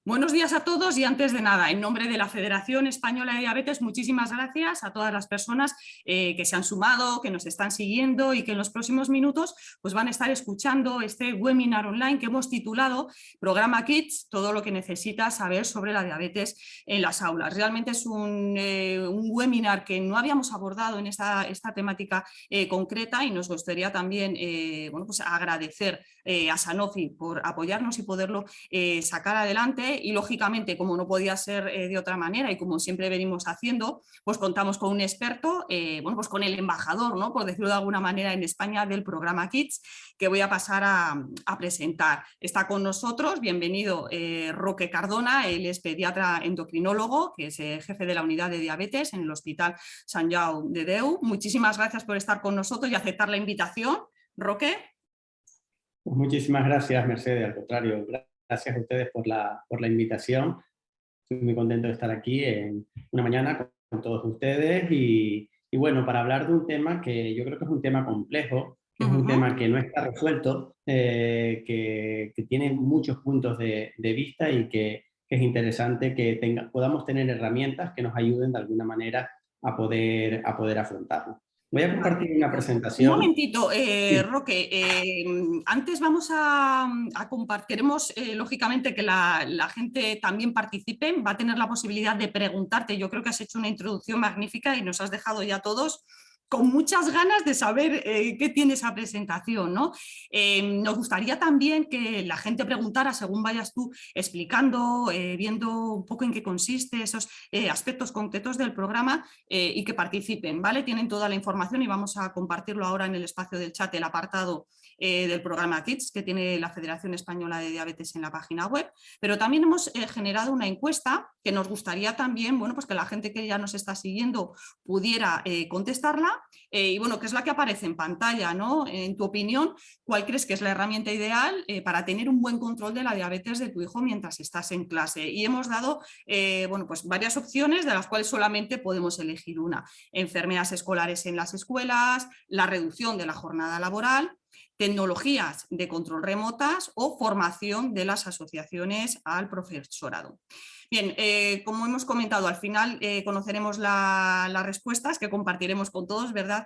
Buenos días a todos y antes de nada, en nombre de la Federación Española de Diabetes, muchísimas gracias a todas las personas que se han sumado, que nos están siguiendo y que en los próximos minutos pues, van a estar escuchando este webinar online que hemos titulado Programa Kids, todo lo que necesitas saber sobre la diabetes en las aulas. Realmente es un webinar que no habíamos abordado en esta temática concreta y nos gustaría también bueno, pues agradecer a Sanofi por apoyarnos y poderlo sacar adelante. Y lógicamente, como no podía ser de otra manera y como siempre venimos haciendo, pues contamos con un experto, bueno, pues con el embajador, ¿no? Por decirlo de alguna manera, en España del programa Kids, que voy a pasar a presentar. Está con nosotros, bienvenido, Roque Cardona, él es pediatra endocrinólogo, que es jefe de la unidad de diabetes en el Hospital Sant Jau de Déu. Muchísimas gracias por estar con nosotros y aceptar la invitación. Roque. Pues muchísimas gracias, Mercedes, al contrario, gracias a ustedes por la invitación. Estoy muy contento de estar aquí en una mañana con todos ustedes y bueno, para hablar de un tema que yo creo que es un tema complejo, que es un tema que no está resuelto, que tiene muchos puntos de vista y que es interesante que podamos tener herramientas que nos ayuden de alguna manera a poder afrontarlo. Voy a compartir una presentación. Un momentito, Sí. Roque, antes vamos a compartir, queremos lógicamente que la gente también participe, va a tener la posibilidad de preguntarte. Yo creo que has hecho una introducción magnífica y nos has dejado ya todos con muchas ganas de saber qué tiene esa presentación, ¿no? Nos gustaría también que la gente preguntara según vayas tú explicando, viendo un poco en qué consiste esos aspectos concretos del programa y que participen, ¿vale? Tienen toda la información y vamos a compartirlo ahora en el espacio del chat, el apartado del programa Kids que tiene la Federación Española de Diabetes en la página web, pero también hemos generado una encuesta que nos gustaría también, bueno, pues que la gente que ya nos está siguiendo pudiera contestarla y bueno, que es la que aparece en pantalla, ¿no? En tu opinión, ¿cuál crees que es la herramienta ideal para tener un buen control de la diabetes de tu hijo mientras estás en clase? Y hemos dado, bueno, pues varias opciones de las cuales solamente podemos elegir una. Enfermeras escolares en las escuelas, la reducción de la jornada laboral, tecnologías de control remotas o formación de las asociaciones al profesorado. Bien, como hemos comentado, al final conoceremos las respuestas que compartiremos con todos, ¿verdad,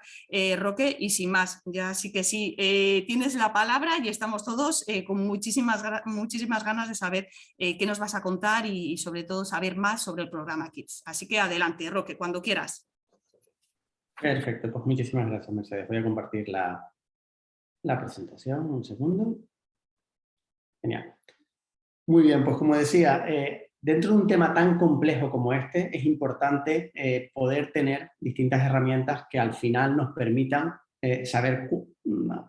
Roque? Y sin más, ya sí que sí, tienes la palabra y estamos todos con muchísimas ganas de saber qué nos vas a contar y sobre todo saber más sobre el programa Kids. Así que adelante, Roque, cuando quieras. Perfecto, pues muchísimas gracias, Mercedes. Voy a compartir la presentación, un segundo. Genial. Muy bien, pues como decía, dentro de un tema tan complejo como este, es importante poder tener distintas herramientas que al final nos permitan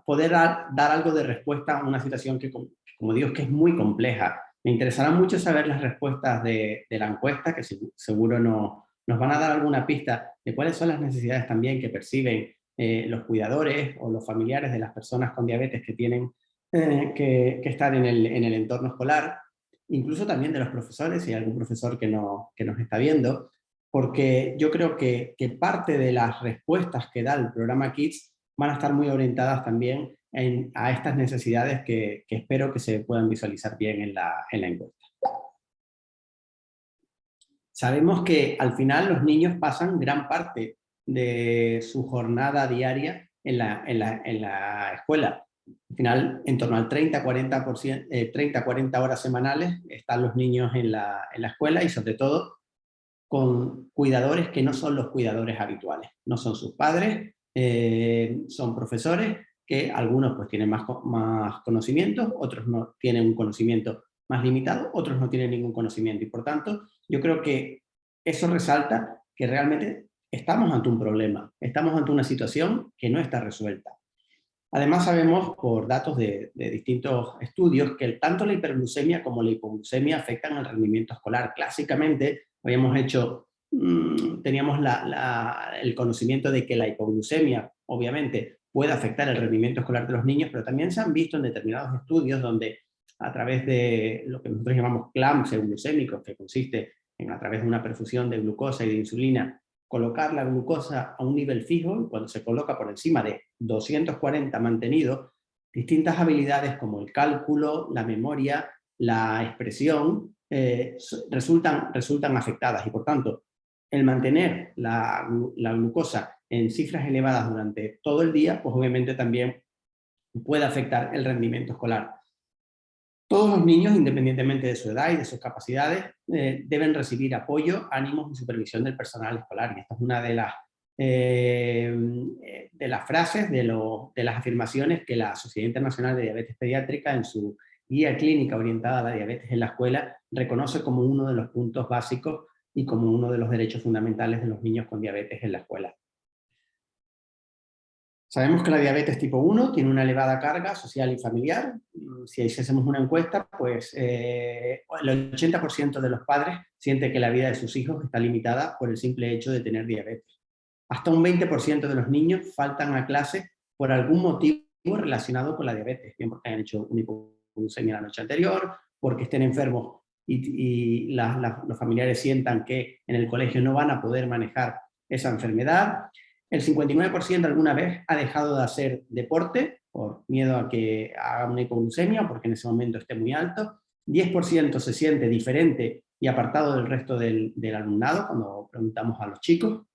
poder dar algo de respuesta a una situación que, como digo, que es muy compleja. Me interesará mucho saber las respuestas de la encuesta, que seguro nos van a dar alguna pista de cuáles son las necesidades también que perciben los cuidadores o los familiares de las personas con diabetes que tienen que estar en el entorno escolar, incluso también de los profesores, si hay algún profesor que nos está viendo, porque yo creo que parte de las respuestas que da el programa Kids van a estar muy orientadas también a estas necesidades que espero que se puedan visualizar bien en la encuesta. Sabemos que al final los niños pasan gran parte de su jornada diaria en la escuela. Al final, en torno al 30-40 horas semanales están los niños en la escuela y sobre todo con cuidadores que no son los cuidadores habituales. No son sus padres, son profesores que algunos pues tienen más conocimientos, otros no tienen un conocimiento más limitado, otros no tienen ningún conocimiento y por tanto yo creo que eso resalta que realmente estamos ante un problema, estamos ante una situación que no está resuelta. Además sabemos por datos de distintos estudios que tanto la hiperglucemia como la hipoglucemia afectan al rendimiento escolar. Clásicamente teníamos el conocimiento de que la hipoglucemia obviamente puede afectar el rendimiento escolar de los niños, pero también se han visto en determinados estudios donde a través de lo que nosotros llamamos clamps euglucémicos, que consiste en a través de una perfusión de glucosa y de insulina, colocar la glucosa a un nivel fijo y cuando se coloca por encima de 240 mantenido, distintas habilidades como el cálculo, la memoria, la expresión resultan afectadas y por tanto el mantener la glucosa en cifras elevadas durante todo el día, pues obviamente también puede afectar el rendimiento escolar. Todos los niños, independientemente de su edad y de sus capacidades, deben recibir apoyo, ánimos y supervisión del personal escolar. Y esta es una de las frases, de las afirmaciones que la Sociedad Internacional de Diabetes Pediátrica, en su guía clínica orientada a la diabetes en la escuela, reconoce como uno de los puntos básicos y como uno de los derechos fundamentales de los niños con diabetes en la escuela. Sabemos que la diabetes tipo 1 tiene una elevada carga social y familiar. Si hiciésemos una encuesta, pues el 80% de los padres siente que la vida de sus hijos está limitada por el simple hecho de tener diabetes. Hasta un 20% de los niños faltan a clase por algún motivo relacionado con la diabetes, bien porque hayan hecho una hipoglucemia la noche anterior, porque estén enfermos y los familiares sientan que en el colegio no van a poder manejar esa enfermedad. El 59% alguna vez ha dejado de hacer deporte por miedo a que haga una hipoglucemia, porque en ese momento esté muy alto. 10% se siente diferente y apartado del resto del alumnado cuando preguntamos a los chicos.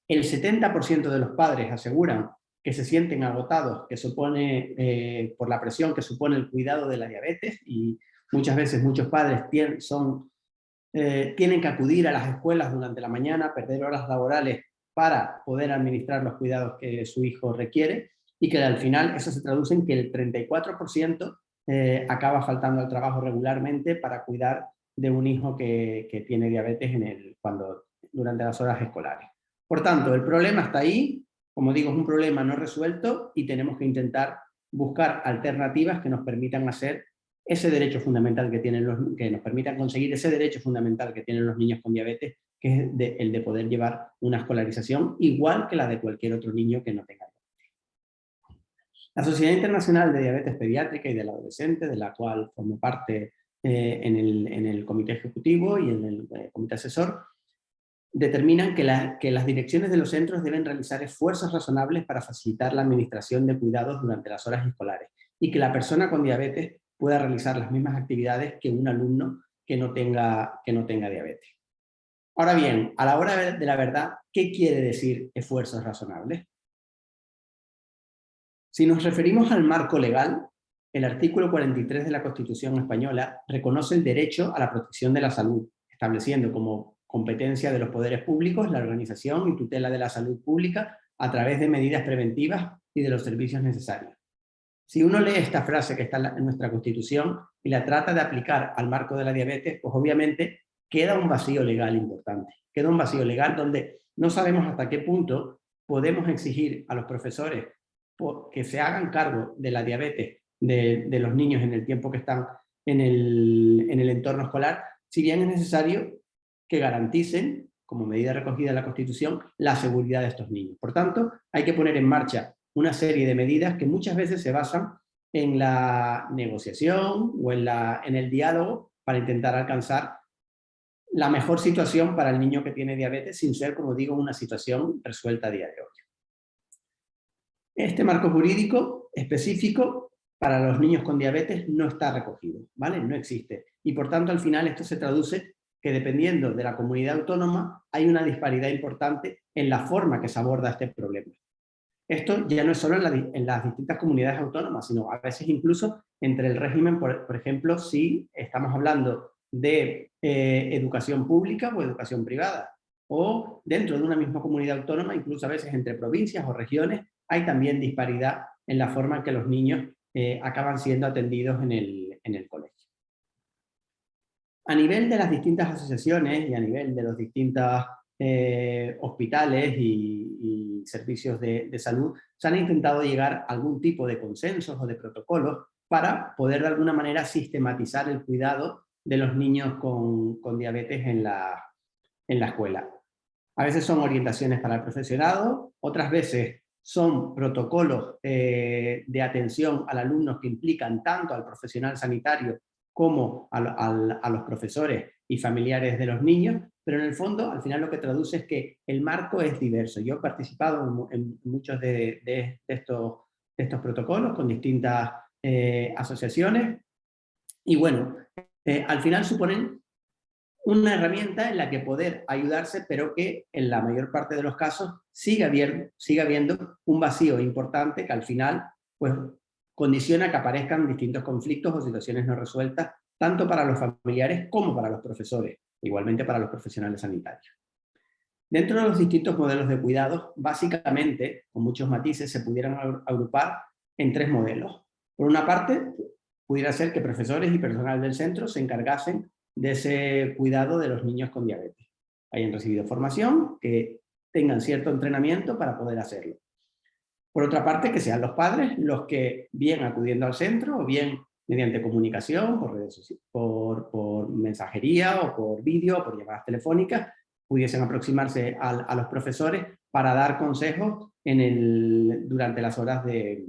El 70% de los padres aseguran que se sienten agotados, que supone, por la presión que supone el cuidado de la diabetes, y muchas veces muchos padres tienen que acudir a las escuelas durante la mañana, perder horas laborales para poder administrar los cuidados que su hijo requiere, y que al final eso se traduce en que el 34% acaba faltando al trabajo regularmente para cuidar de un hijo que tiene diabetes durante las horas escolares. Por tanto, el problema está ahí, como digo, es un problema no resuelto y tenemos que intentar buscar alternativas que nos permitan hacer ese derecho fundamental que nos permitan conseguir ese derecho fundamental que tienen los niños con diabetes, que es el de poder llevar una escolarización igual que la de cualquier otro niño que no tenga diabetes. La Sociedad Internacional de Diabetes Pediátrica y del Adolescente, de la cual formo parte en el comité ejecutivo y en el comité asesor, determinan que las direcciones de los centros deben realizar esfuerzos razonables para facilitar la administración de cuidados durante las horas escolares y que la persona con diabetes pueda realizar las mismas actividades que un alumno que no tenga diabetes. Ahora bien, a la hora de la verdad, ¿qué quiere decir esfuerzos razonables? Si nos referimos al marco legal, el artículo 43 de la Constitución española reconoce el derecho a la protección de la salud, estableciendo como competencia de los poderes públicos la organización y tutela de la salud pública a través de medidas preventivas y de los servicios necesarios. Si uno lee esta frase que está en nuestra Constitución y la trata de aplicar al marco de la diabetes, pues obviamente queda un vacío legal importante. Queda un vacío legal donde no sabemos hasta qué punto podemos exigir a los profesores que se hagan cargo de la diabetes de los niños en el tiempo que están en el entorno escolar, si bien es necesario que garanticen, como medida recogida en la Constitución, la seguridad de estos niños. Por tanto, hay que poner en marcha una serie de medidas que muchas veces se basan en la negociación o en el diálogo para intentar alcanzar la mejor situación para el niño que tiene diabetes sin ser, como digo, una situación resuelta a día de hoy. Este marco jurídico específico para los niños con diabetes no está recogido, ¿vale? No existe. Y por tanto, al final esto se traduce que dependiendo de la comunidad autónoma hay una disparidad importante en la forma que se aborda este problema. Esto ya no es solo en las distintas comunidades autónomas, sino a veces incluso entre el régimen, por ejemplo, si estamos hablando de educación pública o educación privada, o dentro de una misma comunidad autónoma, incluso a veces entre provincias o regiones, hay también disparidad en la forma en que los niños acaban siendo atendidos en el colegio. A nivel de las distintas asociaciones y a nivel de los distintos hospitales y servicios de salud, se han intentado llegar a algún tipo de consensos o de protocolos para poder de alguna manera sistematizar el cuidado de los niños con diabetes en la escuela. A veces son orientaciones para el profesorado, otras veces son protocolos de atención al alumno que implican tanto al profesional sanitario como a los profesores y familiares de los niños, pero en el fondo, al final lo que traduce es que el marco es diverso. Yo he participado en muchos de estos protocolos con distintas asociaciones y bueno, al final suponen una herramienta en la que poder ayudarse, pero que en la mayor parte de los casos siga habiendo un vacío importante que al final pues, condiciona que aparezcan distintos conflictos o situaciones no resueltas, tanto para los familiares como para los profesores, igualmente para los profesionales sanitarios. Dentro de los distintos modelos de cuidados, básicamente, con muchos matices, se pudieran agrupar en 3 modelos. Por una parte, pudiera ser que profesores y personal del centro se encargasen de ese cuidado de los niños con diabetes. Hayan recibido formación, que tengan cierto entrenamiento para poder hacerlo. Por otra parte, que sean los padres los que, bien acudiendo al centro o bien mediante comunicación, por redes sociales, por mensajería o por vídeo o por llamadas telefónicas, pudiesen aproximarse a los profesores para dar consejos durante las horas de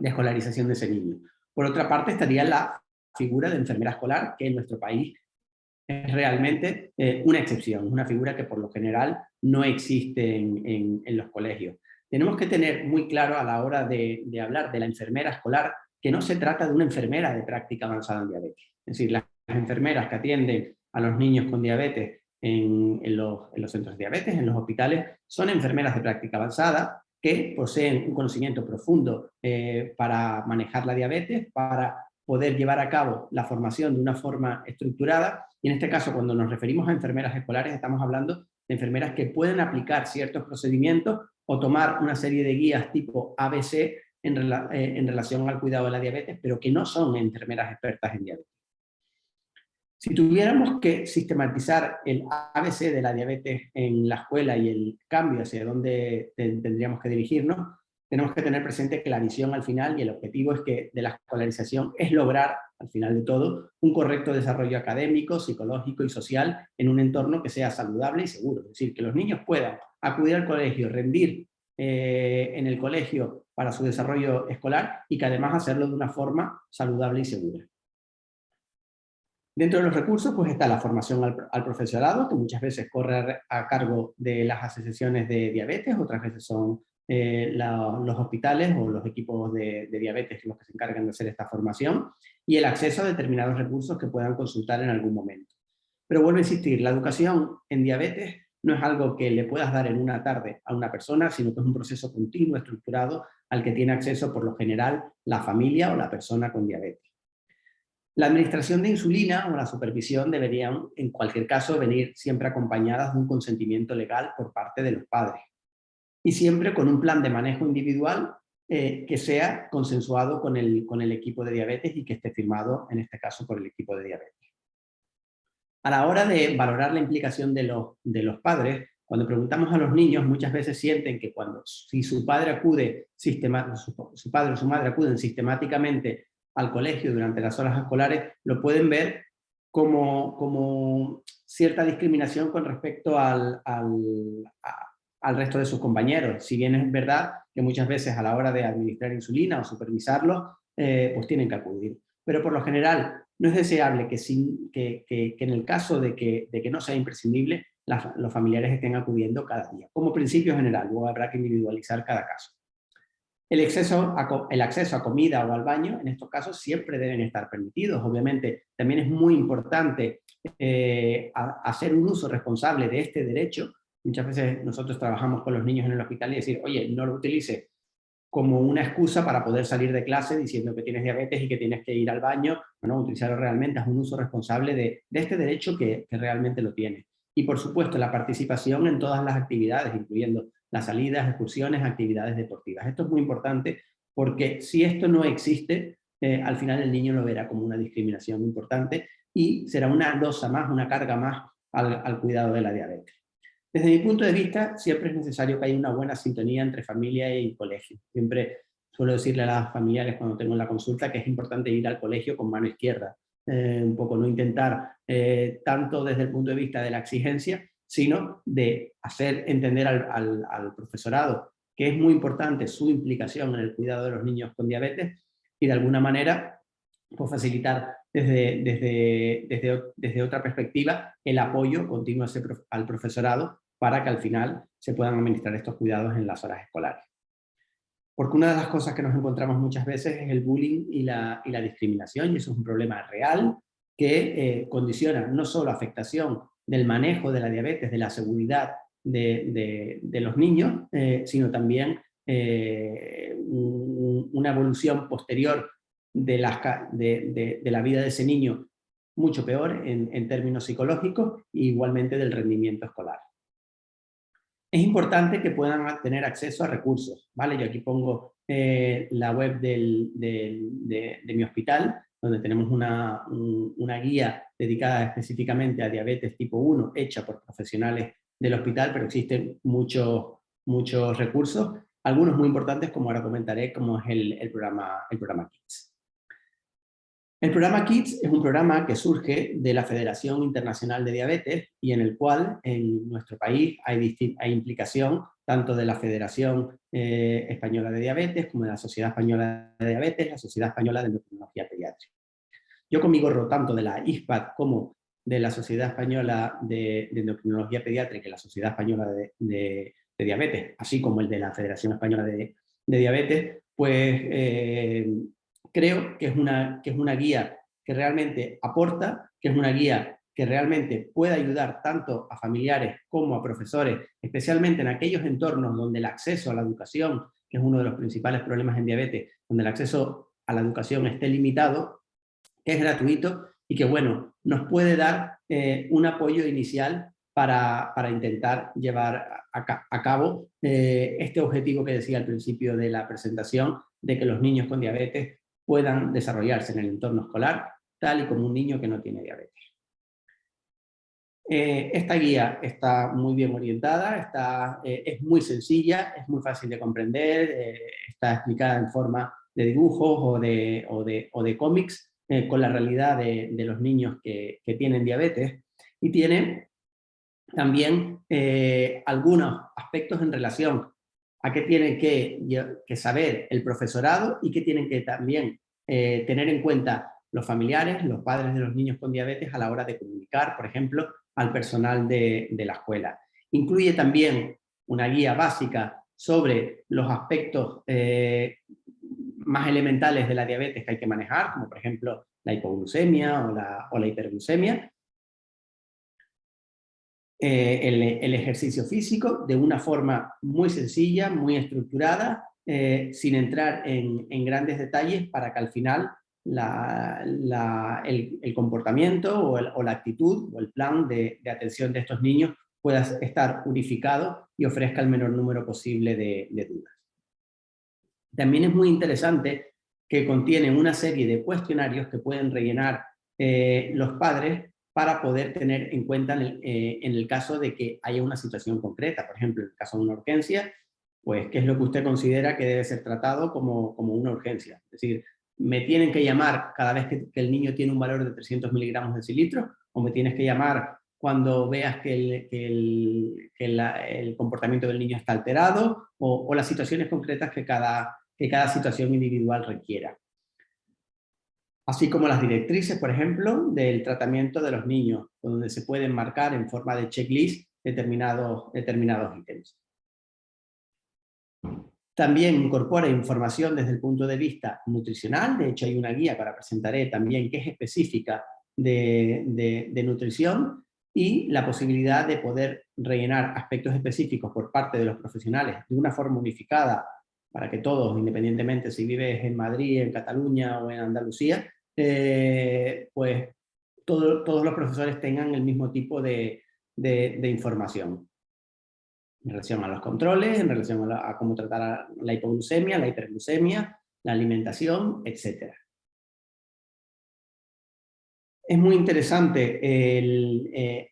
escolarización de ese niño. Por otra parte, estaría la figura de enfermera escolar, que en nuestro país es realmente una excepción, una figura que por lo general no existe en los colegios. Tenemos que tener muy claro a la hora de hablar de la enfermera escolar que no se trata de una enfermera de práctica avanzada en diabetes. Es decir, las enfermeras que atienden a los niños con diabetes en los centros de diabetes, en los hospitales, son enfermeras de práctica avanzada que poseen un conocimiento profundo para manejar la diabetes, para poder llevar a cabo la formación de una forma estructurada, y en este caso cuando nos referimos a enfermeras escolares estamos hablando de enfermeras que pueden aplicar ciertos procedimientos o tomar una serie de guías tipo ABC en relación al cuidado de la diabetes, pero que no son enfermeras expertas en diabetes. Si tuviéramos que sistematizar el ABC de la diabetes en la escuela y el cambio hacia dónde tendríamos que dirigirnos, tenemos que tener presente que la visión al final y el objetivo de la escolarización es lograr, al final de todo, un correcto desarrollo académico, psicológico y social en un entorno que sea saludable y seguro. Es decir, que los niños puedan acudir al colegio, rendir en el colegio para su desarrollo escolar y que además hacerlo de una forma saludable y segura. Dentro de los recursos pues está la formación al profesorado, que muchas veces corre a cargo de las asociaciones de diabetes, otras veces son los hospitales o los equipos de diabetes los que se encargan de hacer esta formación, y el acceso a determinados recursos que puedan consultar en algún momento. Pero vuelvo a insistir, la educación en diabetes no es algo que le puedas dar en una tarde a una persona, sino que es un proceso continuo, estructurado, al que tiene acceso por lo general la familia o la persona con diabetes. La administración de insulina o la supervisión deberían, en cualquier caso, venir siempre acompañadas de un consentimiento legal por parte de los padres. Y siempre con un plan de manejo individual que sea consensuado con el equipo de diabetes y que esté firmado, en este caso, por el equipo de diabetes. A la hora de valorar la implicación de los padres, cuando preguntamos a los niños, muchas veces sienten que si su padre su padre o su madre acuden sistemáticamente al colegio durante las horas escolares, lo pueden ver como cierta discriminación con respecto al resto de sus compañeros. Si bien es verdad que muchas veces a la hora de administrar insulina o supervisarlo, pues tienen que acudir. Pero por lo general no es deseable que en el caso de que no sea imprescindible, los familiares estén acudiendo cada día. Como principio general, luego habrá que individualizar cada caso. El acceso a comida o al baño, en estos casos, siempre deben estar permitidos. Obviamente, también es muy importante hacer un uso responsable de este derecho. Muchas veces nosotros trabajamos con los niños en el hospital y decir, oye, no lo utilices como una excusa para poder salir de clase diciendo que tienes diabetes y que tienes que ir al baño. No, utilizarlo realmente es un uso responsable de este derecho que realmente lo tiene. Y por supuesto, la participación en todas las actividades, incluyendo las salidas, excursiones, actividades deportivas. Esto es muy importante porque si esto no existe, al final el niño lo verá como una discriminación importante y será una losa más, una carga más al cuidado de la diabetes. Desde mi punto de vista, siempre es necesario que haya una buena sintonía entre familia y colegio. Siempre suelo decirle a las familiares cuando tengo la consulta que es importante ir al colegio con mano izquierda. Un poco no intentar tanto desde el punto de vista de la exigencia, sino de hacer entender al profesorado que es muy importante su implicación en el cuidado de los niños con diabetes y de alguna manera pues, facilitar desde otra perspectiva el apoyo continuo al profesorado para que al final se puedan administrar estos cuidados en las horas escolares. Porque una de las cosas que nos encontramos muchas veces es el bullying y la discriminación, y eso es un problema real que condicionan no solo afectación del manejo de la diabetes, de la seguridad de los niños, sino también una evolución posterior de la vida de ese niño mucho peor en términos psicológicos, e igualmente del rendimiento escolar. Es importante que puedan tener acceso a recursos, ¿vale? Yo aquí pongo la web de mi hospital, donde tenemos una guía dedicada específicamente a diabetes tipo 1, hecha por profesionales del hospital, pero existen muchos recursos, algunos muy importantes, como ahora comentaré, como es el programa KIDS. El programa KIDS es un programa que surge de la Federación Internacional de Diabetes y en el cual en nuestro país hay implicación tanto de la Federación Española de Diabetes como de la Sociedad Española de Diabetes, la Sociedad Española de Endocrinología Pediátrica. Yo con mi gorro tanto de la ISPAD como de la Sociedad Española de Endocrinología Pediátrica y la Sociedad Española de Diabetes, así como el de la Federación Española de Diabetes, pues creo que es una guía que realmente aporta, que es una guía que realmente puede ayudar tanto a familiares como a profesores, especialmente en aquellos entornos donde el acceso a la educación, que es uno de los principales problemas en diabetes, donde el acceso a la educación esté limitado, que es gratuito y que, bueno, nos puede dar un apoyo inicial para intentar llevar a cabo este objetivo que decía al principio de la presentación, de que los niños con diabetes puedan desarrollarse en el entorno escolar, tal y como un niño que no tiene diabetes. Esta guía está muy bien orientada, es muy sencilla, es muy fácil de comprender, está explicada en forma de dibujos o de cómics, con la realidad de los niños que tienen diabetes, y tiene también algunos aspectos en relación a qué tiene que saber el profesorado y qué tienen que también tener en cuenta los familiares, los padres de los niños con diabetes a la hora de comunicar, por ejemplo, al personal de la escuela. Incluye también una guía básica sobre los aspectos más elementales de la diabetes que hay que manejar, como por ejemplo la hipoglucemia o la hiperglucemia. El ejercicio físico de una forma muy sencilla, muy estructurada, sin entrar en grandes detalles, para que al final el comportamiento o la actitud o el plan de atención de estos niños pueda estar unificado y ofrezca el menor número posible de dudas. También es muy interesante que contienen una serie de cuestionarios que pueden rellenar los padres para poder tener en cuenta en el caso de que haya una situación concreta. Por ejemplo, en el caso de una urgencia, pues qué es lo que usted considera que debe ser tratado como una urgencia. Es decir, ¿me tienen que llamar cada vez que el niño tiene un valor de 300 miligramos de cilitro? ¿O me tienes que llamar cuando veas que el comportamiento del niño está alterado? O las situaciones concretas que cada situación individual requiera. Así como las directrices, por ejemplo, del tratamiento de los niños, donde se pueden marcar en forma de checklist determinados ítems. También incorpora información desde el punto de vista nutricional. De hecho, hay una guía que ahora presentaré también que es específica de nutrición, y la posibilidad de poder rellenar aspectos específicos por parte de los profesionales de una forma unificada, para que todos, independientemente si vives en Madrid, en Cataluña o en Andalucía, pues todos los profesores tengan el mismo tipo de información en relación a los controles, en relación a cómo tratar la hipoglucemia, la hiperglucemia, la alimentación, etc. Es muy interesante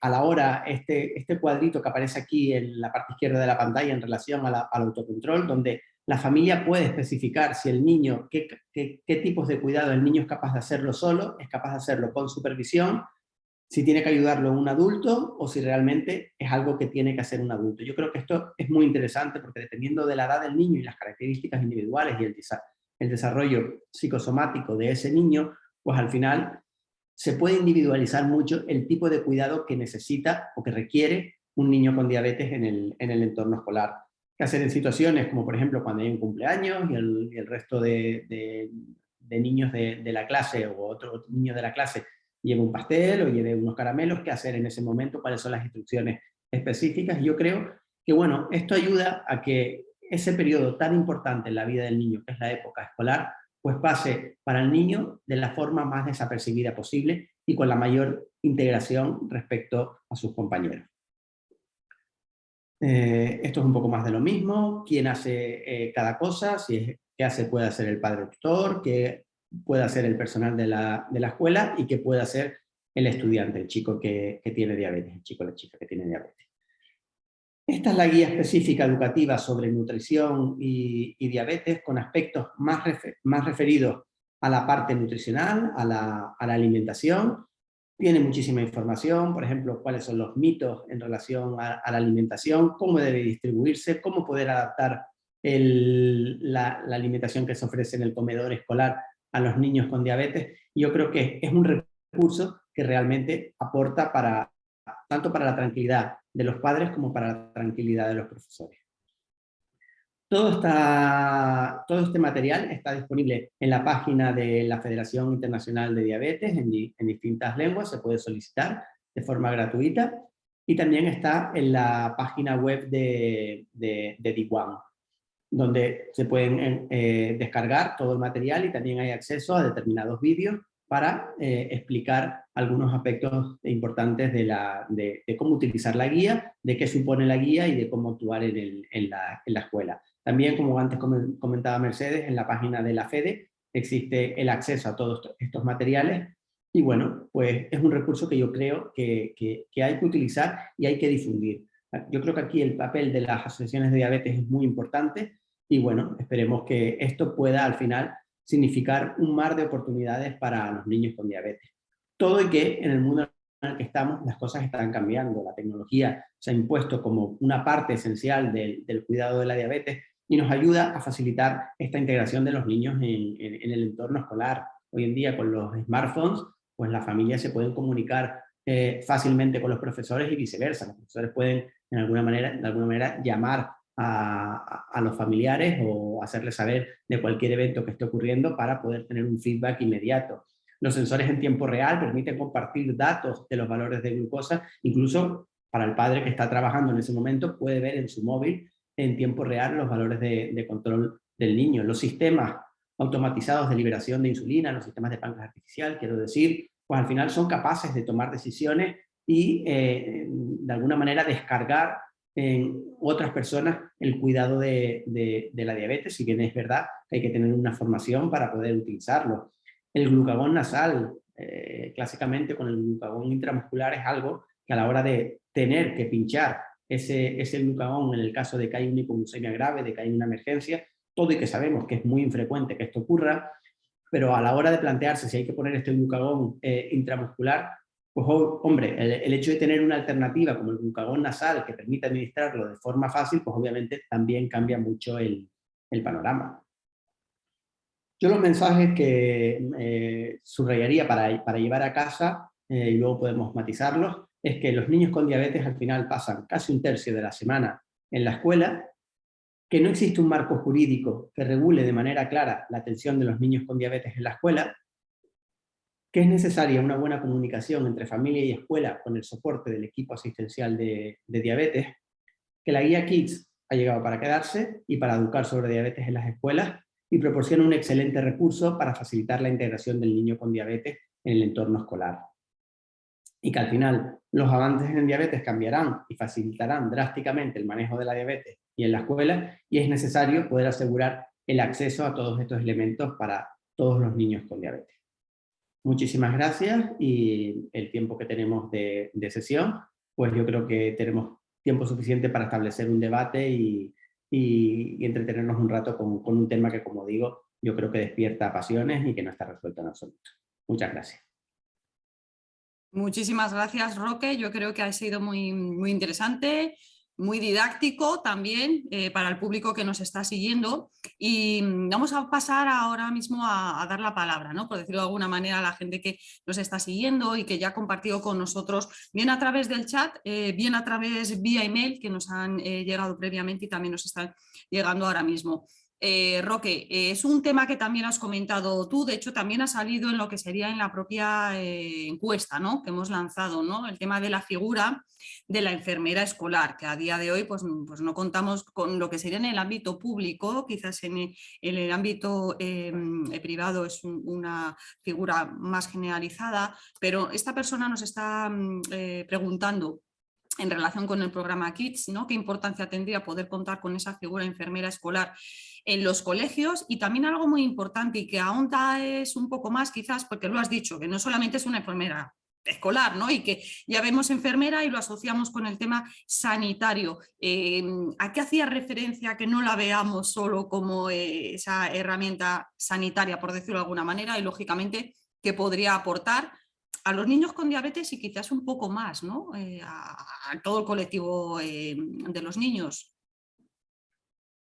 a la hora este cuadrito que aparece aquí en la parte izquierda de la pantalla en relación al autocontrol, donde la familia puede especificar si el niño, qué tipos de cuidado el niño es capaz de hacerlo solo, es capaz de hacerlo con supervisión, si tiene que ayudarlo un adulto o si realmente es algo que tiene que hacer un adulto. Yo creo que esto es muy interesante porque dependiendo de la edad del niño y las características individuales y el desarrollo psicosomático de ese niño, pues al final se puede individualizar mucho el tipo de cuidado que necesita o que requiere un niño con diabetes en el entorno escolar. Que hacer en situaciones como, por ejemplo, cuando hay un cumpleaños y el resto de niños de la clase o otro niño de la clase lleve un pastel o lleve unos caramelos, qué hacer en ese momento, cuáles son las instrucciones específicas. Yo creo que, bueno, esto ayuda a que ese periodo tan importante en la vida del niño, que es la época escolar, pues pase para el niño de la forma más desapercibida posible y con la mayor integración respecto a sus compañeros. Esto es un poco más de lo mismo, quién hace cada cosa, si es, qué hace puede hacer el padre tutor, qué puede hacer el personal de la escuela y qué puede hacer el estudiante, el chico que tiene diabetes, el chico o la chica que tiene diabetes. Esta es la guía específica educativa sobre nutrición y diabetes con aspectos más referidos a la parte nutricional, a la alimentación. Tiene muchísima información, por ejemplo, cuáles son los mitos en relación a la alimentación, cómo debe distribuirse, cómo poder adaptar la alimentación que se ofrece en el comedor escolar a los niños con diabetes. Y yo creo que es un recurso que realmente aporta tanto para la tranquilidad de los padres como para la tranquilidad de los profesores. Todo este material está disponible en la página de la Federación Internacional de Diabetes en distintas lenguas, se puede solicitar de forma gratuita, y también está en la página web de DIWAN, donde se pueden descargar todo el material y también hay acceso a determinados vídeos para explicar algunos aspectos importantes de cómo utilizar la guía, de qué supone la guía y de cómo actuar en la escuela. También, como antes comentaba Mercedes, en la página de la FEDE existe el acceso a todos estos materiales y bueno, pues es un recurso que yo creo que hay que utilizar y hay que difundir. Yo creo que aquí el papel de las asociaciones de diabetes es muy importante y bueno, esperemos que esto pueda al final significar un mar de oportunidades para los niños con diabetes. Todo y que en el mundo en el que estamos las cosas están cambiando, la tecnología se ha impuesto como una parte esencial del cuidado de la diabetes y nos ayuda a facilitar esta integración de los niños en el entorno escolar. Hoy en día con los smartphones, pues las familias se pueden comunicar fácilmente con los profesores y viceversa. Los profesores pueden de alguna manera llamar a los familiares o hacerles saber de cualquier evento que esté ocurriendo para poder tener un feedback inmediato. Los sensores en tiempo real permiten compartir datos de los valores de glucosa, incluso para el padre que está trabajando en ese momento puede ver en su móvil en tiempo real los valores de control del niño. Los sistemas automatizados de liberación de insulina, los sistemas de páncreas artificial, quiero decir, pues al final son capaces de tomar decisiones y de alguna manera descargar en otras personas el cuidado de la diabetes, si bien es verdad que hay que tener una formación para poder utilizarlo. El glucagón nasal, clásicamente con el glucagón intramuscular, es algo que a la hora de tener que pinchar ese glucagón en el caso de que hay una hipoglucemia grave, de que hay una emergencia, todo y que sabemos que es muy infrecuente que esto ocurra, pero a la hora de plantearse si hay que poner este glucagón intramuscular, pues hombre, el hecho de tener una alternativa como el glucagón nasal que permite administrarlo de forma fácil, pues obviamente también cambia mucho el panorama. Yo los mensajes que subrayaría para llevar a casa, y luego podemos matizarlos, es que los niños con diabetes al final pasan casi un tercio de la semana en la escuela, que no existe un marco jurídico que regule de manera clara la atención de los niños con diabetes en la escuela, que es necesaria una buena comunicación entre familia y escuela con el soporte del equipo asistencial de diabetes, que la guía Kids ha llegado para quedarse y para educar sobre diabetes en las escuelas y proporciona un excelente recurso para facilitar la integración del niño con diabetes en el entorno escolar. Y que al final los avances en diabetes cambiarán y facilitarán drásticamente el manejo de la diabetes y en la escuela, y es necesario poder asegurar el acceso a todos estos elementos para todos los niños con diabetes. Muchísimas gracias y el tiempo que tenemos de sesión, pues yo creo que tenemos tiempo suficiente para establecer un debate y entretenernos un rato con un tema que, como digo, yo creo que despierta pasiones y que no está resuelto en absoluto. Muchas gracias. Muchísimas gracias, Roque. Yo creo que ha sido muy, muy interesante, muy didáctico también para el público que nos está siguiendo. Y vamos a pasar ahora mismo a dar la palabra, ¿no? Por decirlo de alguna manera, a la gente que nos está siguiendo y que ya ha compartido con nosotros, bien a través del chat, bien a través vía email, que nos han llegado previamente y también nos están llegando ahora mismo. Roque, es un tema que también has comentado tú, de hecho también ha salido en lo que sería en la propia encuesta, ¿no?, que hemos lanzado, ¿no?, el tema de la figura de la enfermera escolar, que a día de hoy pues no contamos con lo que sería en el ámbito público, quizás en el ámbito privado es una figura más generalizada, pero esta persona nos está preguntando en relación con el programa Kids, ¿no?, qué importancia tendría poder contar con esa figura enfermera escolar en los colegios, y también algo muy importante y que ahonda es un poco más quizás, porque lo has dicho, que no solamente es una enfermera escolar, ¿no?, y que ya vemos enfermera y lo asociamos con el tema sanitario. ¿A qué hacía referencia que no la veamos solo como esa herramienta sanitaria, por decirlo de alguna manera, y lógicamente que podría aportar a los niños con diabetes y quizás un poco más, ¿no?, a todo el colectivo de los niños?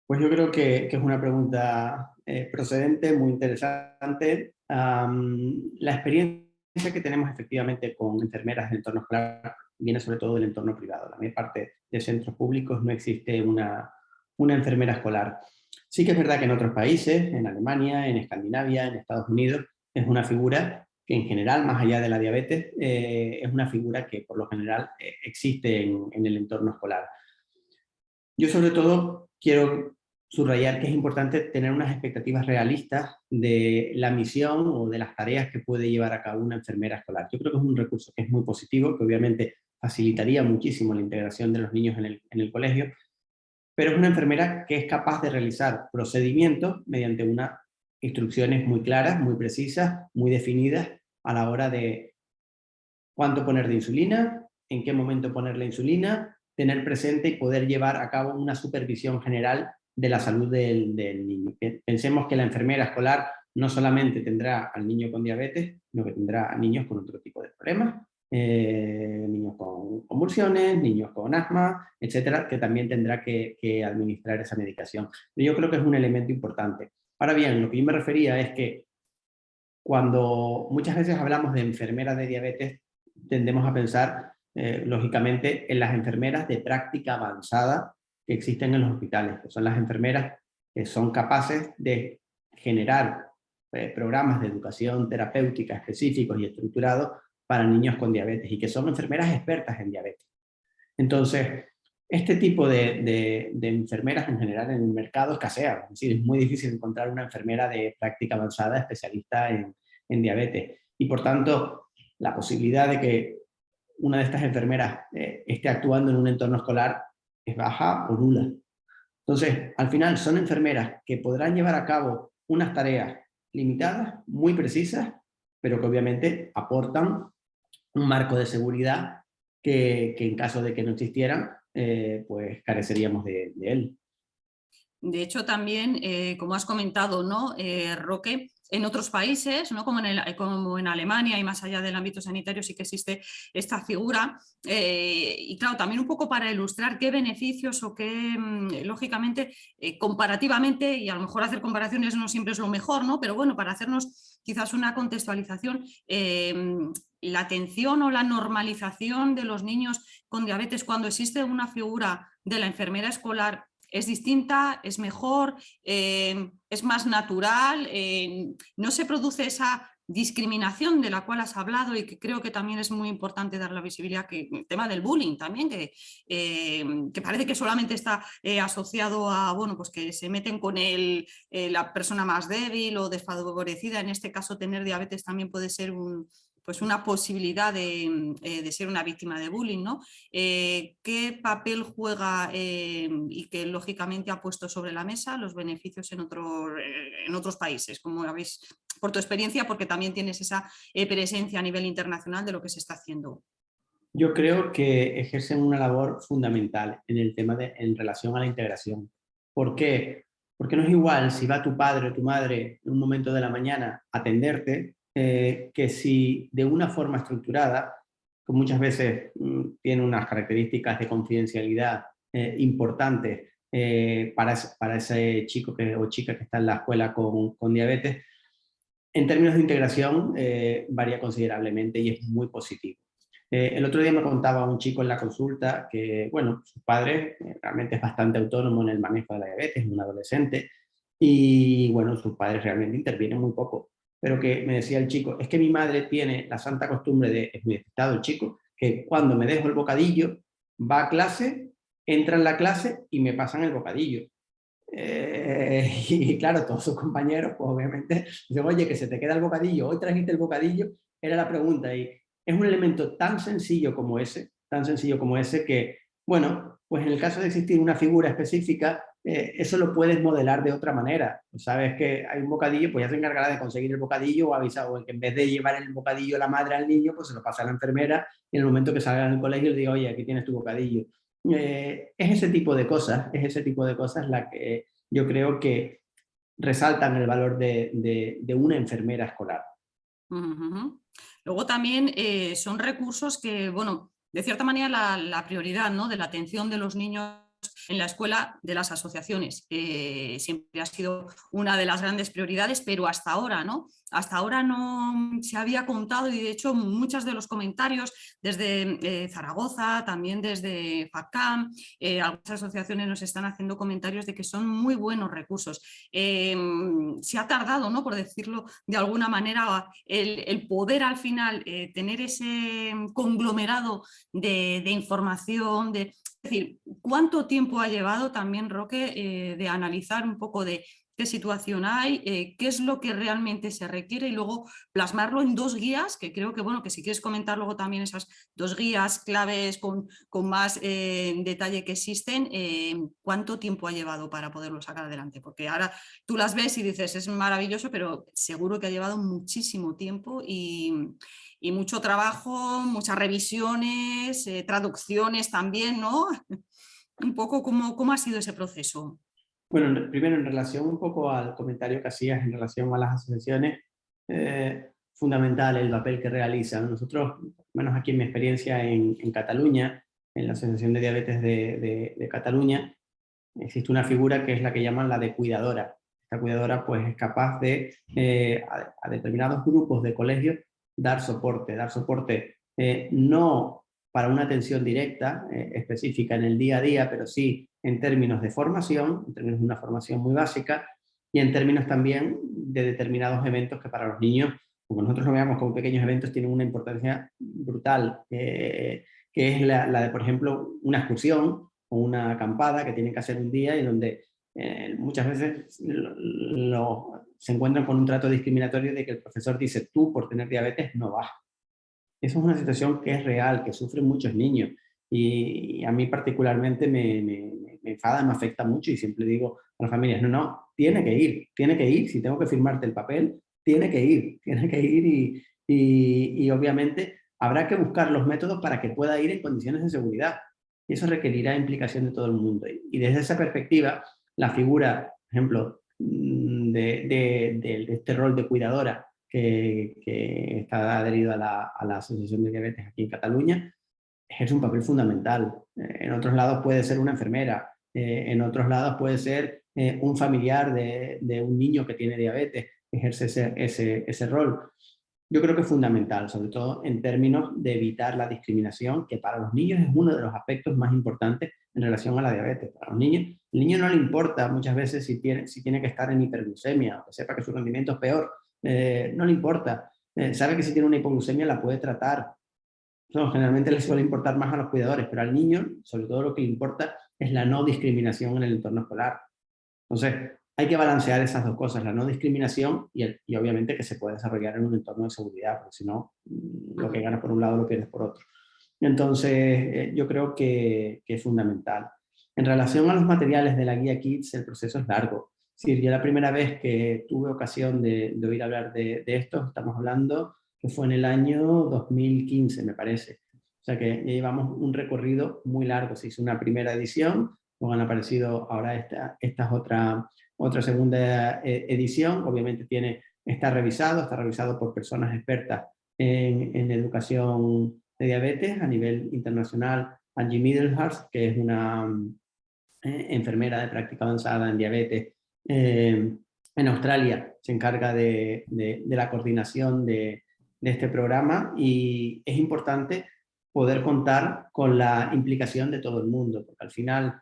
Pues yo creo que es una pregunta procedente, muy interesante. La experiencia que tenemos efectivamente con enfermeras del entorno escolar viene sobre todo del entorno privado. La mayor parte de centros públicos no existe una enfermera escolar. Sí que es verdad que en otros países, en Alemania, en Escandinavia, en Estados Unidos, es una figura que en general, más allá de la diabetes, es una figura que por lo general existe en el entorno escolar. Yo sobre todo quiero subrayar que es importante tener unas expectativas realistas de la misión o de las tareas que puede llevar a cabo una enfermera escolar. Yo creo que es un recurso que es muy positivo, que obviamente facilitaría muchísimo la integración de los niños en el colegio, pero es una enfermera que es capaz de realizar procedimientos mediante unas instrucciones muy claras, muy precisas, muy definidas a la hora de cuánto poner de insulina, en qué momento poner la insulina, tener presente y poder llevar a cabo una supervisión general de la salud del niño. Pensemos que la enfermera escolar no solamente tendrá al niño con diabetes, sino que tendrá a niños con otro tipo de problemas, niños con convulsiones, niños con asma, etcétera, que también tendrá que administrar esa medicación. Yo creo que es un elemento importante. Ahora bien, lo que yo me refería es que cuando muchas veces hablamos de enfermeras de diabetes, tendemos a pensar, lógicamente, en las enfermeras de práctica avanzada que existen en los hospitales, que son las enfermeras que son capaces de generar programas de educación terapéutica específicos y estructurados para niños con diabetes y que son enfermeras expertas en diabetes. Entonces, este tipo de enfermeras en general en el mercado escasean. Es decir, es muy difícil encontrar una enfermera de práctica avanzada especialista en diabetes. Y por tanto, la posibilidad de que una de estas enfermeras esté actuando en un entorno escolar es baja o nula. Entonces, al final son enfermeras que podrán llevar a cabo unas tareas limitadas, muy precisas, pero que obviamente aportan un marco de seguridad que en caso de que no existieran, pues careceríamos de él. De hecho, también, como has comentado, ¿no, Roque, en otros países, ¿no?, como en Alemania y más allá del ámbito sanitario, sí que existe esta figura. Y claro, también un poco para ilustrar qué beneficios o qué, lógicamente, comparativamente, y a lo mejor hacer comparaciones no siempre es lo mejor, ¿no?, pero bueno, para hacernos quizás una contextualización, la atención o la normalización de los niños con diabetes cuando existe una figura de la enfermera escolar es distinta, es mejor, es más natural, no se produce esa discriminación de la cual has hablado y que creo que también es muy importante dar la visibilidad, que el tema del bullying también, que parece que solamente está asociado a, bueno, pues que se meten con la persona más débil o desfavorecida. En este caso, tener diabetes también puede ser pues una posibilidad de ser una víctima de bullying, ¿no? ¿Qué papel juega y que lógicamente ha puesto sobre la mesa los beneficios en otros países, como habéis, por tu experiencia, porque también tienes esa presencia a nivel internacional de lo que se está haciendo? Yo creo que ejercen una labor fundamental en el tema en relación a la integración. ¿Por qué? Porque no es igual si va tu padre o tu madre en un momento de la mañana a atenderte, que si de una forma estructurada, que muchas veces tiene unas características de confidencialidad importantes para ese chico o chica que está en la escuela con diabetes, en términos de integración varía considerablemente y es muy positivo. El otro día me contaba un chico en la consulta que, bueno, su padre realmente es bastante autónomo en el manejo de la diabetes, es un adolescente, y bueno, sus padres realmente intervienen muy poco. Pero que me decía el chico, es que mi madre tiene la santa costumbre de, es muy despistado el chico, que cuando me dejo el bocadillo, va a clase, entra en la clase y me pasan el bocadillo. Y claro, todos sus compañeros, pues obviamente, dicen, oye, que se te queda el bocadillo, hoy trajiste el bocadillo, era la pregunta. Y es un elemento tan sencillo como ese que, bueno, pues en el caso de existir una figura específica, eso lo puedes modelar de otra manera. Sabes que hay un bocadillo, pues ya se encargará de conseguir el bocadillo o avisar, o que en vez de llevar el bocadillo la madre al niño, pues se lo pasa a la enfermera y en el momento que salga del colegio le diga, oye, aquí tienes tu bocadillo. Es ese tipo de cosas, la que yo creo que resaltan el valor de una enfermera escolar. Ujú. Luego también son recursos que, bueno, de cierta manera la prioridad, ¿no?, de la atención de los niños en la escuela, de las asociaciones, siempre ha sido una de las grandes prioridades, pero hasta ahora, ¿no? Hasta ahora no se había contado y de hecho muchos de los comentarios desde Zaragoza, también desde FACAM, algunas asociaciones nos están haciendo comentarios de que son muy buenos recursos. Se ha tardado, ¿no?, por decirlo de alguna manera, el poder al final tener ese conglomerado de información, es decir, ¿cuánto tiempo ha llevado también, Roque, de analizar un poco de qué situación hay, qué es lo que realmente se requiere y luego plasmarlo en 2 guías, que creo que, bueno, que si quieres comentar luego también esas 2 guías claves con más detalle que existen, ¿cuánto tiempo ha llevado para poderlo sacar adelante? Porque ahora tú las ves y dices, es maravilloso, pero seguro que ha llevado muchísimo tiempo y mucho trabajo, muchas revisiones, traducciones también, ¿no? Un poco cómo ha sido ese proceso. Bueno, primero en relación un poco al comentario que hacías en relación a las asociaciones, fundamental el papel que realizan. Nosotros, menos aquí en mi experiencia en Cataluña, en la Asociación de Diabetes de Cataluña, existe una figura que es la que llaman la de cuidadora. Esta cuidadora pues es capaz de a determinados grupos de colegios dar soporte no para una atención directa, específica en el día a día, pero sí en términos de formación, en términos de una formación muy básica y en términos también de determinados eventos que para los niños, como nosotros lo veamos como pequeños eventos, tienen una importancia brutal, que es la de, por ejemplo, una excursión o una acampada que tienen que hacer un día y donde muchas veces se encuentran con un trato discriminatorio de que el profesor dice, tú por tener diabetes no vas. Eso es una situación que es real, que sufren muchos niños y a mí particularmente me enfada, me afecta mucho y siempre digo a las familias, no, tiene que ir, si tengo que firmarte el papel, tiene que ir y obviamente habrá que buscar los métodos para que pueda ir en condiciones de seguridad. Y eso requerirá implicación de todo el mundo. Y desde esa perspectiva, la figura, por ejemplo, de este rol de cuidadora que está adherido a la Asociación de Diabetes aquí en Cataluña, ejerce un papel fundamental. En otros lados puede ser una enfermera, en otros lados puede ser un familiar de un niño que tiene diabetes, ejerce ese rol. Yo creo que es fundamental, sobre todo en términos de evitar la discriminación, que para los niños es uno de los aspectos más importantes en relación a la diabetes. Para los niños, el niño no le importa muchas veces si tiene que estar en hiperglucemia, o que sepa que su rendimiento es peor, no le importa. Sabe que si tiene una hipoglucemia la puede tratar. No, generalmente les suele importar más a los cuidadores, pero al niño, sobre todo lo que le importa es la no discriminación en el entorno escolar. Entonces, hay que balancear esas dos cosas, la no discriminación y obviamente que se puede desarrollar en un entorno de seguridad, porque si no, lo que ganas por un lado lo pierdes por otro. Entonces, yo creo que es fundamental. En relación a los materiales de la guía Kids, el proceso es largo. Sí, yo la primera vez que tuve ocasión de oír hablar de esto, estamos hablando que fue en el año 2015, me parece. O sea que llevamos un recorrido muy largo. Se hizo una primera edición, luego han aparecido ahora esta es otra segunda edición. Obviamente está revisado por personas expertas en educación de diabetes a nivel internacional. Angie Middlehurst, que es una enfermera de práctica avanzada en diabetes en Australia, se encarga de la coordinación de este programa y es importante poder contar con la implicación de todo el mundo, porque al final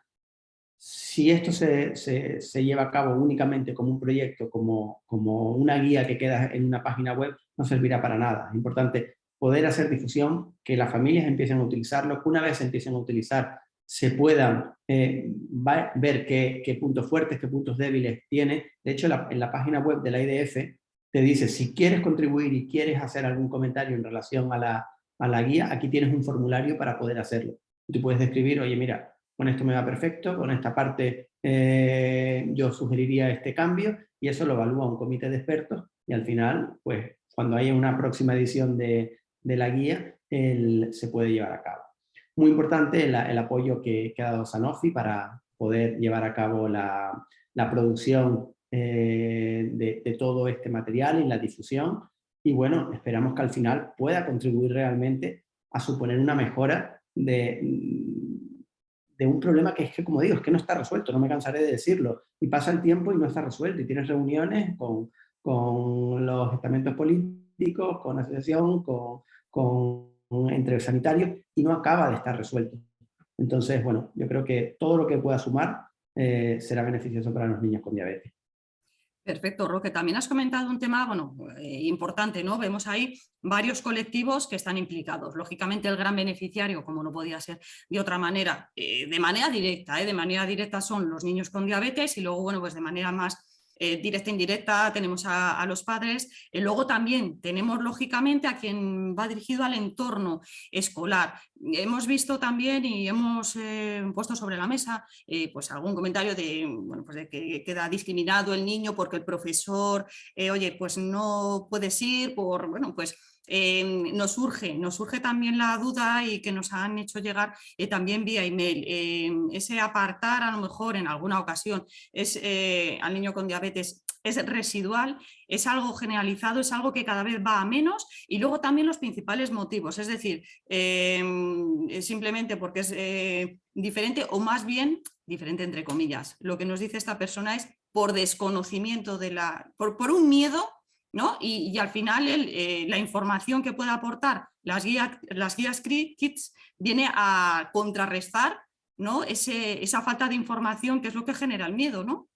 Si esto se lleva a cabo únicamente como un proyecto, como una guía que queda en una página web, no servirá para nada. Es importante poder hacer difusión, que las familias empiecen a utilizarlo, que una vez se empiecen a utilizar se puedan ver qué puntos fuertes, qué puntos débiles tiene. De hecho, en la página web de la IDF te dice, si quieres contribuir y quieres hacer algún comentario en relación a la guía, aquí tienes un formulario para poder hacerlo. Y tú puedes describir, oye, mira, con esto me va perfecto, con esta parte yo sugeriría este cambio, y eso lo evalúa un comité de expertos, y al final, pues, cuando haya una próxima edición de la guía, se puede llevar a cabo. Muy importante el apoyo que ha dado Sanofi para poder llevar a cabo la producción de todo este material y la difusión, y bueno, esperamos que al final pueda contribuir realmente a suponer una mejora de un problema que es que, como digo, es que no está resuelto, no me cansaré de decirlo, y pasa el tiempo y no está resuelto, y tienes reuniones con los estamentos políticos, con la asociación, entre sanitarios, y no acaba de estar resuelto. Entonces, bueno, yo creo que todo lo que pueda sumar será beneficioso para los niños con diabetes. Perfecto, Roque. También has comentado un tema, bueno, importante, ¿no? Vemos ahí varios colectivos que están implicados. Lógicamente, el gran beneficiario, como no podía ser de otra manera, de manera directa son los niños con diabetes, y luego, bueno, pues de manera más directa e indirecta tenemos a los padres. Luego también tenemos, lógicamente, a quien va dirigido al entorno escolar. Hemos visto también y hemos puesto sobre la mesa pues algún comentario de, bueno, pues de que queda discriminado el niño porque el profesor, oye, pues no puedes ir por, bueno, pues nos surge también la duda, y que nos han hecho llegar también vía email. Ese apartar, a lo mejor en alguna ocasión, al niño con diabetes es residual, es algo generalizado, es algo que cada vez va a menos, y luego también los principales motivos, es decir, simplemente porque es diferente, o más bien diferente entre comillas. Lo que nos dice esta persona es por desconocimiento por un miedo, ¿no? Y al final la información que puede aportar las guías KIDS viene a contrarrestar, ¿no? Esa falta de información, que es lo que genera el miedo, ¿no?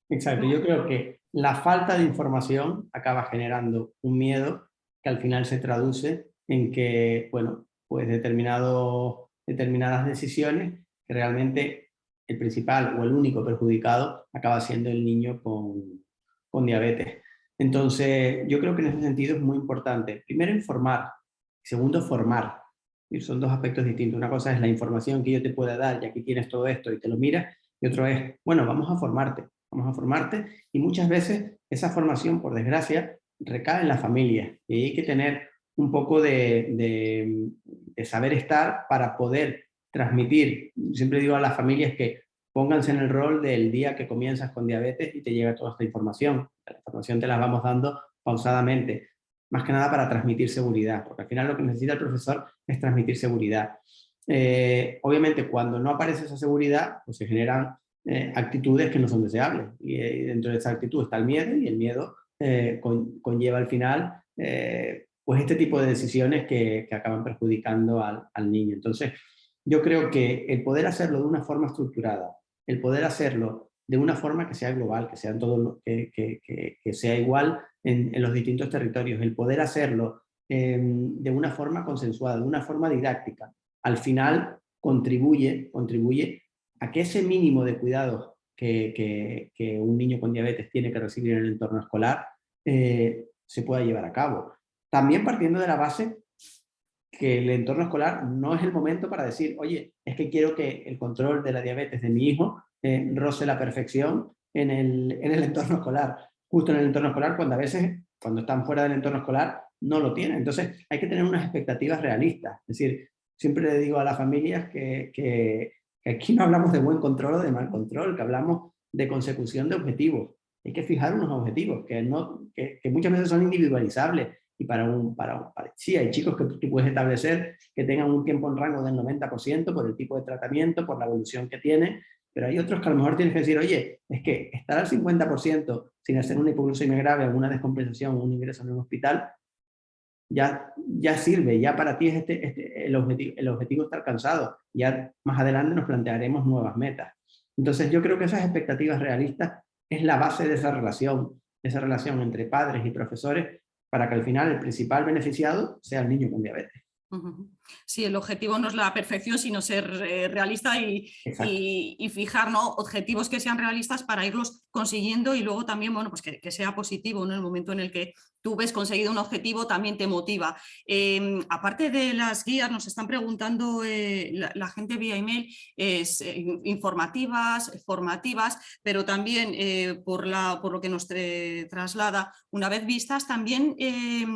Exacto, yo creo que la falta de información acaba generando un miedo que al final se traduce en que, bueno, pues determinadas decisiones, que realmente el principal o el único perjudicado acaba siendo el niño con diabetes. Entonces, yo creo que en ese sentido es muy importante, primero, informar, segundo, formar. Y son dos aspectos distintos. Una cosa es la información que yo te pueda dar, y aquí tienes todo esto y te lo miras, y otro es, bueno, vamos a formarte, y muchas veces esa formación, por desgracia, recae en la familia, y hay que tener un poco de saber estar para poder transmitir. Siempre digo a las familias que pónganse en el rol del día que comienzas con diabetes y te llega toda esta información. La información te la vamos dando pausadamente, más que nada para transmitir seguridad, porque al final lo que necesita el profesor es transmitir seguridad. Obviamente, cuando no aparece esa seguridad, pues se generan actitudes que no son deseables, y dentro de esa actitud está el miedo, y el miedo conlleva al final pues este tipo de decisiones que acaban perjudicando al niño. Entonces, yo creo que el poder hacerlo de una forma estructurada, el poder hacerlo de una forma que sea global, que sea, que sea igual en los distintos territorios, el poder hacerlo de una forma consensuada, de una forma didáctica, al final contribuye a que ese mínimo de cuidados que un niño con diabetes tiene que recibir en el entorno escolar se pueda llevar a cabo. También partiendo de la base que el entorno escolar no es el momento para decir, oye, es que quiero que el control de la diabetes de mi hijo roce la perfección en el entorno escolar. Justo en el entorno escolar, cuando a veces, cuando están fuera del entorno escolar, no lo tienen. Entonces, hay que tener unas expectativas realistas. Es decir, siempre le digo a las familias que aquí no hablamos de buen control o de mal control, que hablamos de consecución de objetivos. Hay que fijar unos objetivos que muchas veces son individualizables. Y sí, hay chicos que tú puedes establecer que tengan un tiempo en rango del 90% por el tipo de tratamiento, por la evolución que tiene, pero hay otros que a lo mejor tienes que decir, oye, es que estar al 50% sin hacer una hipoglucemia grave, o una descompensación, o un ingreso en un hospital, ya sirve, ya para ti es el objetivo está alcanzado. Ya más adelante nos plantearemos nuevas metas. Entonces yo creo que esas expectativas realistas es la base de esa relación entre padres y profesores, para que al final el principal beneficiado sea el niño con diabetes. Sí, el objetivo no es la perfección, sino ser realista Exacto. y fijar, ¿no?, objetivos que sean realistas para irlos consiguiendo, y luego también, bueno, pues que sea positivo, ¿no? En el momento en el que tú ves conseguido un objetivo, también te motiva. Aparte de las guías, nos están preguntando la gente vía email, informativas, formativas, pero también por lo que nos traslada, una vez vistas, también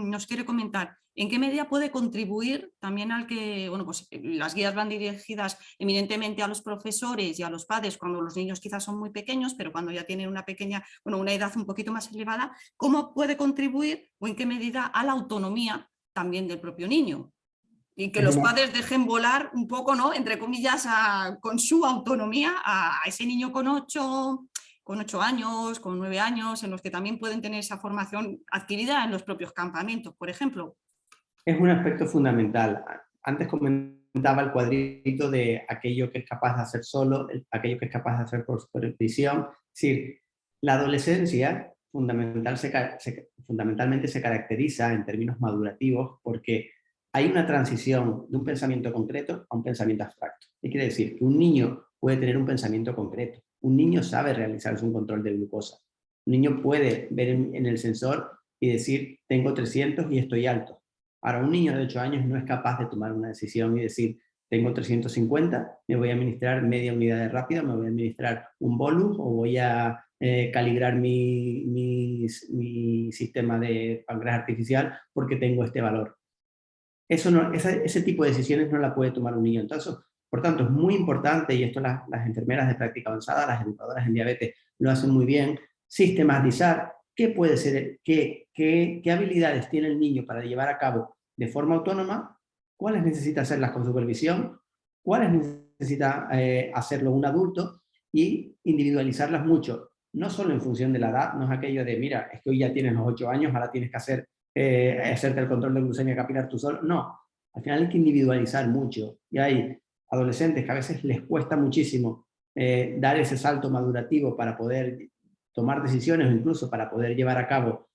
nos quiere comentar ¿en qué medida puede contribuir también al que, bueno, pues las guías van dirigidas eminentemente a los profesores y a los padres cuando los niños quizás son muy pequeños, pero cuando ya tienen una pequeña, bueno, una edad un poquito más elevada, ¿cómo puede contribuir o en qué medida a la autonomía también del propio niño? Y que Es los una, padres dejen volar un poco, ¿no?, entre comillas, con su autonomía a ese niño con 8 años, con 9 años, en los que también pueden tener esa formación adquirida en los propios campamentos, por ejemplo. es un aspecto fundamental. Antes comentaba el cuadrito de aquello que es capaz de hacer solo, aquello que es capaz de hacer por supervisión. Es decir, la adolescencia fundamentalmente se caracteriza en términos madurativos porque hay una transición de un pensamiento concreto a un pensamiento abstracto. ¿Qué quiere decir? Que un niño puede tener un pensamiento concreto. Un niño sabe realizarse un control de glucosa. Un niño puede ver en el sensor y decir, tengo 300 y estoy alto. Ahora, un niño de 8 años no es capaz de tomar una decisión y decir, tengo 350, me voy a administrar media unidad de rápido, me voy a administrar un bolus o voy a calibrar mi sistema de páncreas artificial porque tengo este valor. Eso no, ese tipo de decisiones no la puede tomar un niño. Entonces, por tanto, es muy importante, y esto las enfermeras de práctica avanzada, las educadoras en diabetes lo hacen muy bien, sistematizar qué puede ser, qué habilidades tiene el niño para llevar a cabo de forma autónoma, cuáles necesita hacerlas con supervisión, cuáles necesita hacerlo un adulto, y individualizarlas mucho, no solo en función de la edad, no es aquello de, mira, es que hoy ya tienes los 8 años, ahora tienes que hacerte el control de glucemia capilar tú solo. No, al final hay que individualizar mucho. Y hay adolescentes que a veces les cuesta muchísimo dar ese salto madurativo para poder tomar decisiones o incluso para poder llevar a cabo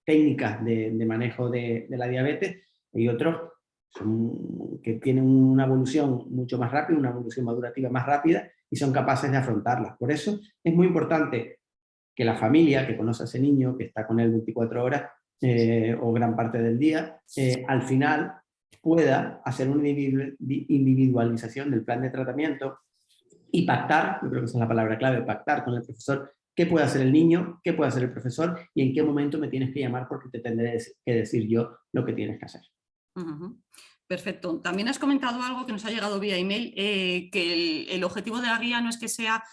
técnicas de manejo de la diabetes, y otros que tienen una evolución mucho más rápida, una evolución madurativa más rápida y son capaces de afrontarlas. Por eso es muy importante que la familia que conoce a ese niño, que está con él 24 horas o gran parte del día, al final pueda hacer una individualización del plan de tratamiento y pactar, yo creo que esa es la palabra clave, pactar con el profesor qué puede hacer el niño, qué puede hacer el profesor y en qué momento me tienes que llamar porque te tendré que decir yo lo que tienes que hacer. Perfecto. También has comentado algo que nos ha llegado vía email, que el objetivo de la guía no es que sea,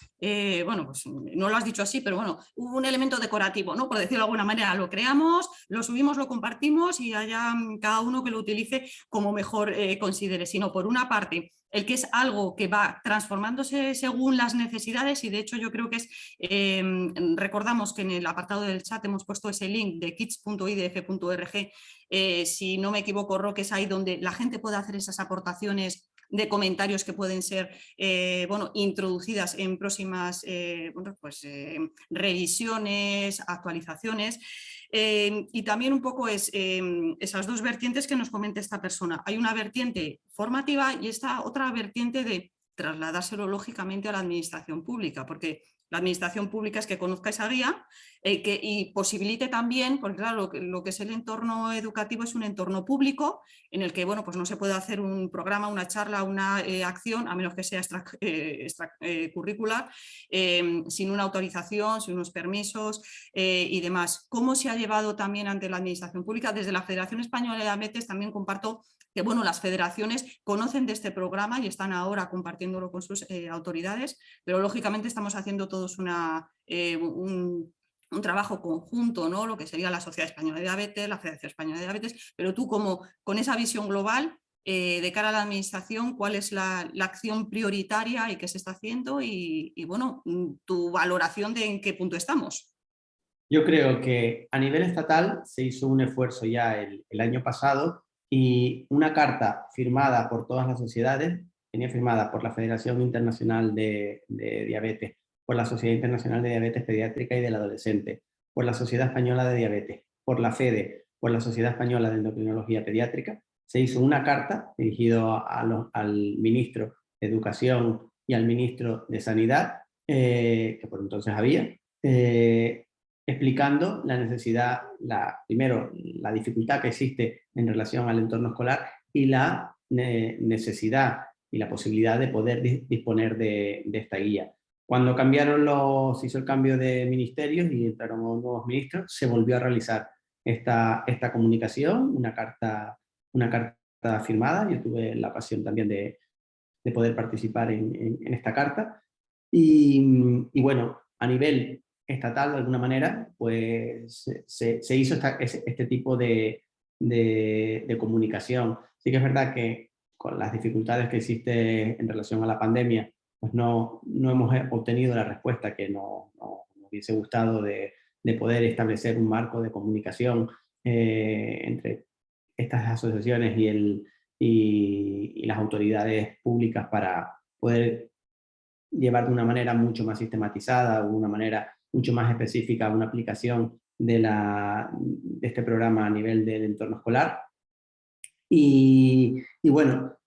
bueno, pues no lo has dicho así, pero bueno, un elemento decorativo, ¿no? Por decirlo de alguna manera, lo creamos, lo subimos, lo compartimos y haya cada uno que lo utilice como mejor considere, sino por una parte, el que es algo que va transformándose según las necesidades, y de hecho yo creo que es, recordamos que en el apartado del chat hemos puesto ese link de kids.idf.org. Si no me equivoco, Roque, es ahí donde la gente puede hacer esas aportaciones de comentarios que pueden ser bueno, introducidas en próximas bueno, pues, revisiones, actualizaciones. Y también un poco es esas dos vertientes que nos comenta esta persona. Hay una vertiente formativa y esta otra vertiente de trasladárselo lógicamente a la administración pública, porque la administración pública es que conozca esa guía y posibilite también, porque claro, lo que es el entorno educativo es un entorno público en el que, bueno, pues no se puede hacer un programa, una charla, una acción, a menos que sea extracurricular, sin una autorización, sin unos permisos y demás. ¿Cómo se ha llevado también ante la administración pública? Desde la Federación Española de Diabetes también comparto que bueno, las federaciones conocen de este programa y están ahora compartiéndolo con sus autoridades, pero lógicamente estamos haciendo todos un trabajo conjunto, ¿no? Lo que sería la Sociedad Española de Diabetes, la Federación Española de Diabetes, pero tú como con esa visión global de cara a la administración, ¿cuál es la acción prioritaria y qué se está haciendo? Y bueno, tu valoración de en qué punto estamos. Yo creo que a nivel estatal se hizo un esfuerzo ya el año pasado y una carta firmada por todas las sociedades venía firmada por la Federación Internacional de Diabetes, por la Sociedad Internacional de Diabetes Pediátrica y del Adolescente, por la Sociedad Española de Diabetes, por la FEDE, por la Sociedad Española de Endocrinología Pediátrica. Se hizo una carta dirigida al ministro de Educación y al ministro de Sanidad, que por entonces había, explicando la necesidad, primero, la dificultad que existe en relación al entorno escolar y la necesidad y la posibilidad de poder disponer de esta guía. Cuando se hizo el cambio de ministerios y entraron nuevos ministros, se volvió a realizar esta comunicación, una carta firmada. Yo tuve la ocasión también de poder participar en esta carta. Y bueno, a nivel estatal, de alguna manera, pues se hizo este tipo de comunicación. Sí que es verdad que con las dificultades que existen en relación a la pandemia, pues no hemos obtenido la respuesta que nos hubiese gustado de poder establecer un marco de comunicación entre estas asociaciones y las autoridades públicas para poder llevar de una manera mucho más sistematizada, una manera mucho más específica, una aplicación de este programa a nivel del entorno escolar. Y bueno,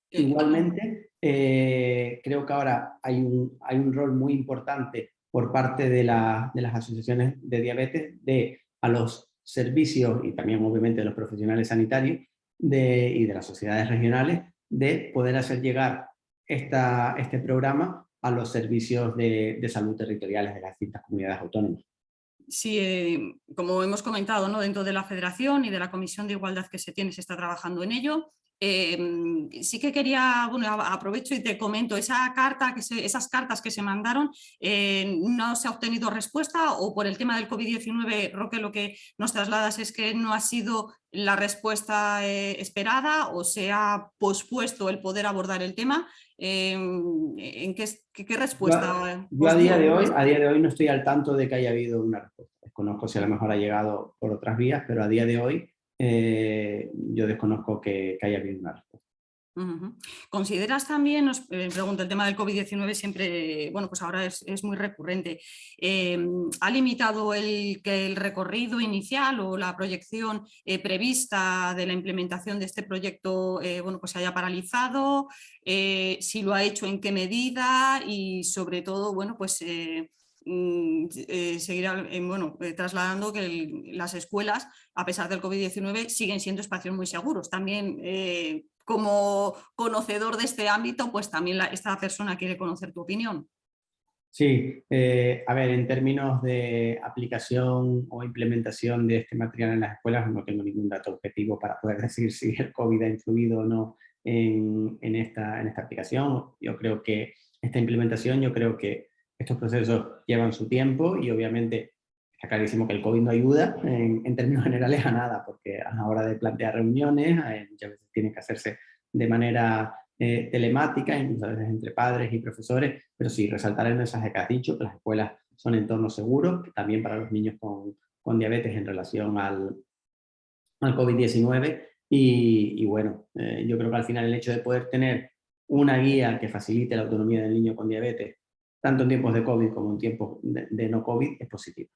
igualmente creo que ahora hay un rol muy importante por parte de las asociaciones de diabetes a los servicios y también obviamente de los profesionales sanitarios y de las sociedades regionales de poder hacer llegar este programa a los servicios de salud territoriales de las distintas comunidades autónomas. Sí, como hemos comentado, ¿no? Dentro de la Federación y de la Comisión de Igualdad que se tiene, se está trabajando en ello. Sí que quería, bueno, aprovecho y te comento, esas cartas que se mandaron, ¿no se ha obtenido respuesta o por el tema del COVID-19, Roque, lo que nos trasladas es que no ha sido la respuesta esperada o se ha pospuesto el poder abordar el tema? ¿En qué respuesta Yo os a día dio? de hoy no estoy al tanto de que haya habido una respuesta. Desconozco si a lo mejor ha llegado por otras vías, pero a día de hoy yo desconozco que haya habido una respuesta. ¿Consideras también, os pregunto, el tema del COVID-19 siempre, bueno, pues ahora es muy recurrente, ¿ha limitado que el recorrido inicial o la proyección prevista de la implementación de este proyecto, bueno, pues se haya paralizado? Si lo ha hecho, ¿en qué medida? Y sobre todo, bueno, pues seguir trasladando que las escuelas, a pesar del COVID-19, siguen siendo espacios muy seguros. También como conocedor de este ámbito, pues también esta persona quiere conocer tu opinión. Sí, a ver, en términos de aplicación o implementación de este material en las escuelas, no tengo ningún dato objetivo para poder decir si el COVID ha influido o no en esta aplicación. Yo creo que esta implementación, yo creo que estos procesos llevan su tiempo y obviamente está clarísimo que el COVID no ayuda en términos generales a nada, porque a la hora de plantear reuniones muchas veces tiene que hacerse de manera telemática, incluso a veces entre padres y profesores, pero sí, resaltar el mensaje que has dicho, que las escuelas son entornos seguros, también para los niños con diabetes en relación al COVID-19 y bueno, yo creo que al final el hecho de poder tener una guía que facilite la autonomía del niño con diabetes, tanto en tiempos de COVID como en tiempos de no COVID, es positivo.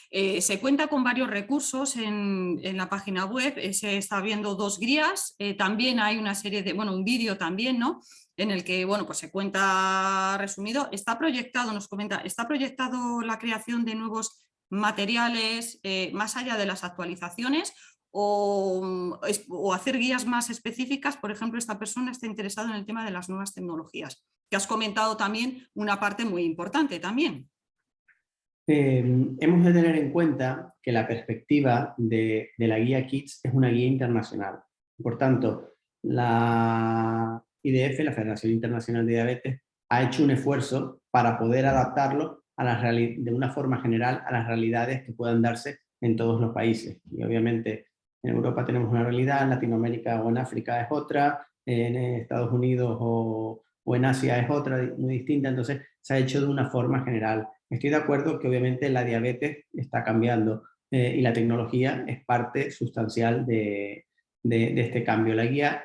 Se cuenta con varios recursos en la página web, se está viendo 2 guías, también hay una serie de, bueno, un vídeo también, ¿no? En el que, bueno, pues se cuenta resumido. Está proyectado, nos comenta, está proyectado la creación de nuevos materiales más allá de las actualizaciones o hacer guías más específicas. Por ejemplo, esta persona está interesada en el tema de las nuevas tecnologías, que has comentado también una parte muy importante también. Hemos de tener en cuenta que la perspectiva de la guía KIDS es una guía internacional. Por tanto, la IDF, la Federación Internacional de Diabetes, ha hecho un esfuerzo para poder adaptarlo de una forma general a las realidades que puedan darse en todos los países. Y obviamente en Europa tenemos una realidad, en Latinoamérica o en África es otra, en Estados Unidos o en Asia es otra, muy distinta. Entonces se ha hecho de una forma general. Estoy de acuerdo que obviamente la diabetes está cambiando y la tecnología es parte sustancial de este cambio. La guía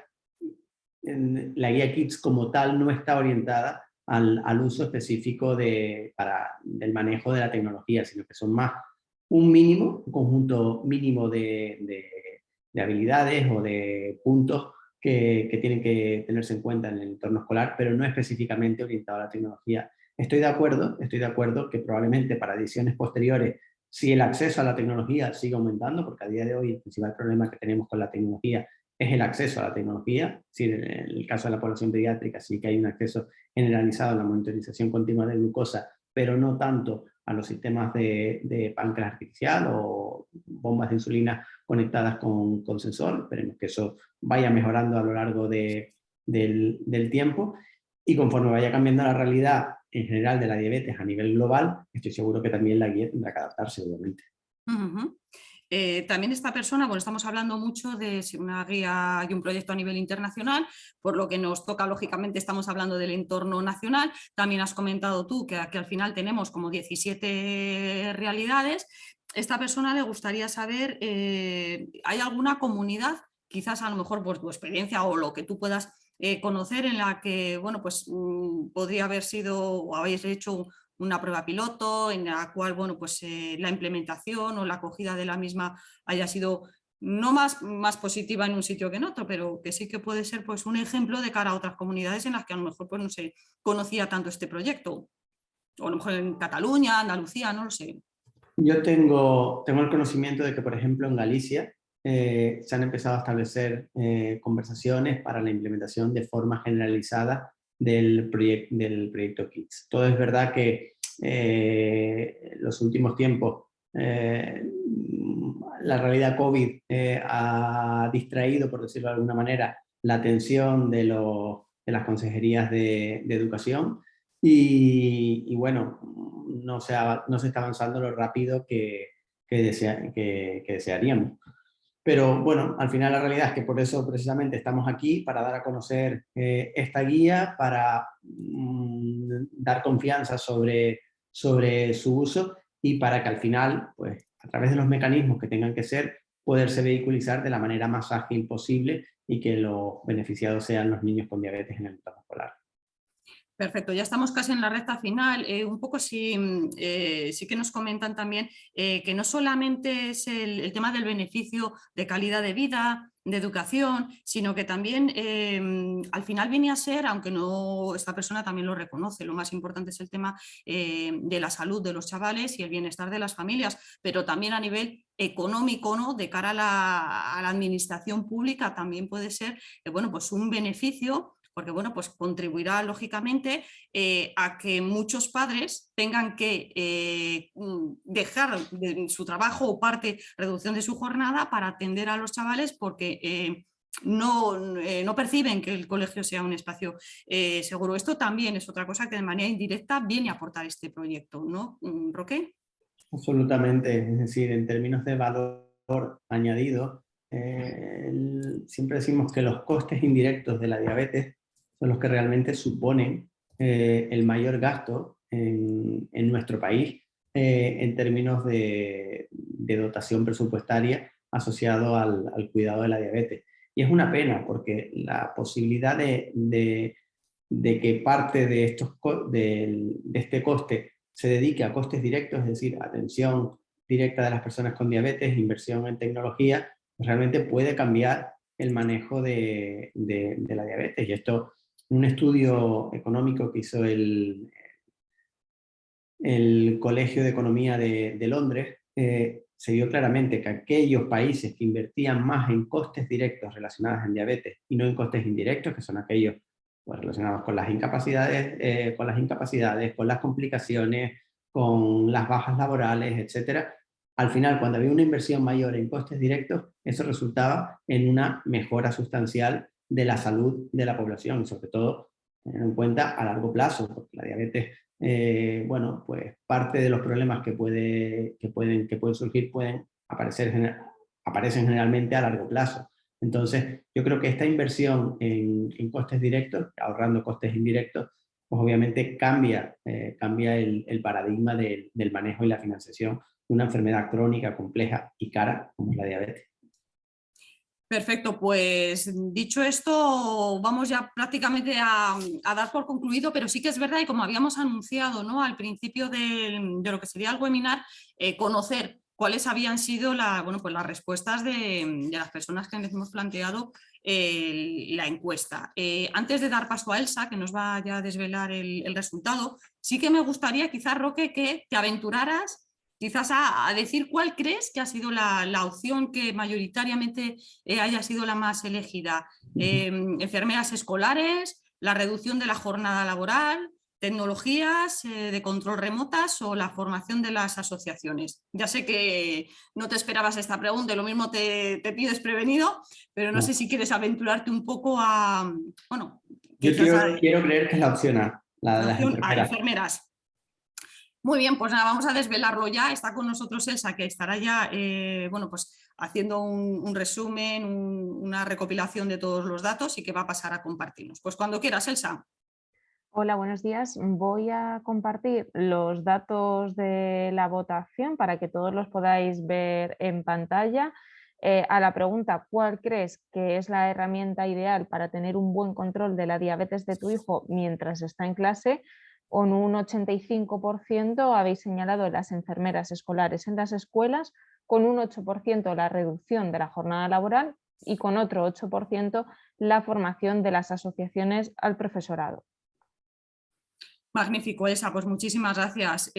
la guía Kids como tal no está orientada al uso específico del manejo de la tecnología, sino que son más un conjunto mínimo de habilidades o de puntos que tienen que tenerse en cuenta en el entorno escolar, pero no específicamente orientado a la tecnología. Estoy de acuerdo que probablemente para ediciones posteriores, si el acceso a la tecnología sigue aumentando, porque a día de hoy el principal problema que tenemos con la tecnología es el acceso a la tecnología. Si en el caso de la población pediátrica sí que hay un acceso generalizado a la monitorización continua de glucosa, pero no tanto a los sistemas de páncreas artificial o bombas de insulina conectadas con sensor. Esperemos que eso vaya mejorando a lo largo del tiempo, y conforme vaya cambiando la realidad en general de la diabetes a nivel global, estoy seguro que también la guía tendrá que adaptarse, obviamente. También esta persona, bueno, estamos hablando mucho de una guía y un proyecto a nivel internacional, por lo que nos toca, lógicamente, estamos hablando del entorno nacional. También has comentado tú que al final tenemos como 17 realidades. Esta persona le gustaría saber, ¿hay alguna comunidad, quizás a lo mejor por tu experiencia o lo que tú puedas conocer, en la que, bueno, pues podría haber sido o habéis hecho una prueba piloto en la cual, bueno, pues la implementación o la acogida de la misma haya sido no más positiva en un sitio que en otro, pero que sí que puede ser, pues, un ejemplo de cara a otras comunidades en las que a lo mejor, pues, no se conocía tanto este proyecto, o a lo mejor en Cataluña, Andalucía, no lo sé. Yo tengo el conocimiento de que, por ejemplo, en Galicia se han empezado a establecer conversaciones para la implementación de forma generalizada del proyecto KIDS. Todo es verdad que en los últimos tiempos la realidad COVID ha distraído, por decirlo de alguna manera, la atención de las consejerías de educación, y bueno, no se está avanzando lo rápido que desearíamos. Pero bueno, al final la realidad es que por eso precisamente estamos aquí, para dar a conocer esta guía, para dar confianza sobre su uso, y para que al final, pues a través de los mecanismos que tengan que ser, poderse vehiculizar de la manera más ágil posible y que los beneficiados sean los niños con diabetes en el entorno escolar. Perfecto, ya estamos casi en la recta final. Un poco sí que nos comentan también que no solamente es el tema del beneficio de calidad de vida, de educación, sino que también al final viene a ser, aunque no, esta persona también lo reconoce, lo más importante es el tema de la salud de los chavales y el bienestar de las familias, pero también a nivel económico, ¿no? De cara a la administración pública también puede ser bueno, pues un beneficio, porque bueno, pues contribuirá lógicamente a que muchos padres tengan que dejar de su trabajo o reducción de su jornada para atender a los chavales, porque no perciben que el colegio sea un espacio seguro. Esto también es otra cosa que de manera indirecta viene a aportar este proyecto, ¿no, Roque? Absolutamente, es decir, en términos de valor añadido, siempre decimos que los costes indirectos de la diabetes son los que realmente suponen el mayor gasto en nuestro país en términos de dotación presupuestaria asociado al cuidado de la diabetes. Y es una pena, porque la posibilidad de que parte de este coste se dedique a costes directos, es decir, atención directa de las personas con diabetes, inversión en tecnología, pues realmente puede cambiar el manejo de la diabetes. Y esto, un estudio económico que hizo el Colegio de Economía de Londres, se vio claramente que aquellos países que invertían más en costes directos relacionados en diabetes y no en costes indirectos, que son aquellos pues, relacionados con las incapacidades, con las complicaciones, con las bajas laborales, etcétera, al final, cuando había una inversión mayor en costes directos, eso resultaba en una mejora sustancial de la salud de la población, y sobre todo teniendo en cuenta a largo plazo, porque la diabetes, bueno, pues parte de los problemas que pueden surgir aparecen generalmente a largo plazo. Entonces, yo creo que esta inversión en costes directos, ahorrando costes indirectos, pues obviamente cambia el paradigma del manejo y la financiación de una enfermedad crónica, compleja y cara como es la diabetes. Perfecto, pues dicho esto, vamos ya prácticamente a dar por concluido, pero sí que es verdad, y como habíamos anunciado, ¿no?, al principio de lo que sería el webinar, conocer cuáles habían sido bueno, pues las respuestas de las personas que les hemos planteado la encuesta. Antes de dar paso a Elsa, que nos va ya a desvelar el resultado, sí que me gustaría quizás, Roque, que te aventuraras quizás a decir cuál crees que ha sido la opción que mayoritariamente haya sido la más elegida. Enfermeras escolares, la reducción de la jornada laboral, tecnologías de control remotas o la formación de las asociaciones. Ya sé que no te esperabas esta pregunta y lo mismo te pides prevenido, pero no sé si quieres aventurarte un poco a, bueno, Yo quizás quiero creer que es la opción A, la de la las opción a enfermeras. enfermeras. Muy bien, pues nada, vamos a desvelarlo ya. Está con nosotros Elsa, que estará ya bueno, pues haciendo un resumen, una recopilación de todos los datos y que va a pasar a compartirnos. Pues cuando quieras, Elsa. Hola, buenos días. Voy a compartir los datos de la votación para que todos los podáis ver en pantalla. A la pregunta, ¿cuál crees que es la herramienta ideal para tener un buen control de la diabetes de tu hijo mientras está en clase? Con un 85% habéis señalado las enfermeras escolares en las escuelas, con un 8% la reducción de la jornada laboral y con otro 8% la formación de las asociaciones al profesorado. Magnífico, Elsa, pues muchísimas gracias.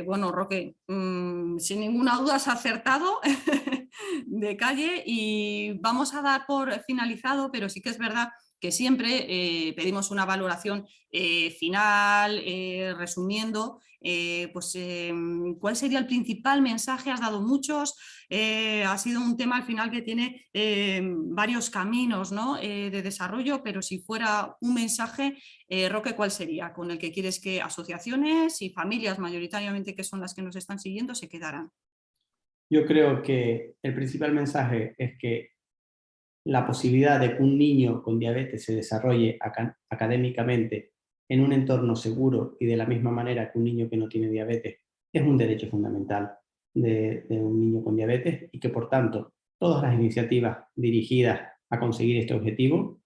Bueno, Roque, sin ninguna duda has acertado de calle y vamos a dar por finalizado, pero sí que es verdad que siempre pedimos una valoración final, resumiendo, pues cuál sería el principal mensaje. Has dado muchos, ha sido un tema al final que tiene varios caminos, ¿no?, de desarrollo, pero si fuera un mensaje, Roque, ¿cuál sería con el que quieres que asociaciones y familias mayoritariamente, que son las que nos están siguiendo, se quedaran? Yo creo que el principal mensaje es que la posibilidad de que un niño con diabetes se desarrolle académicamente en un entorno seguro y de la misma manera que un niño que no tiene diabetes es un derecho fundamental de un niño con diabetes y que por tanto todas las iniciativas dirigidas a conseguir este objetivo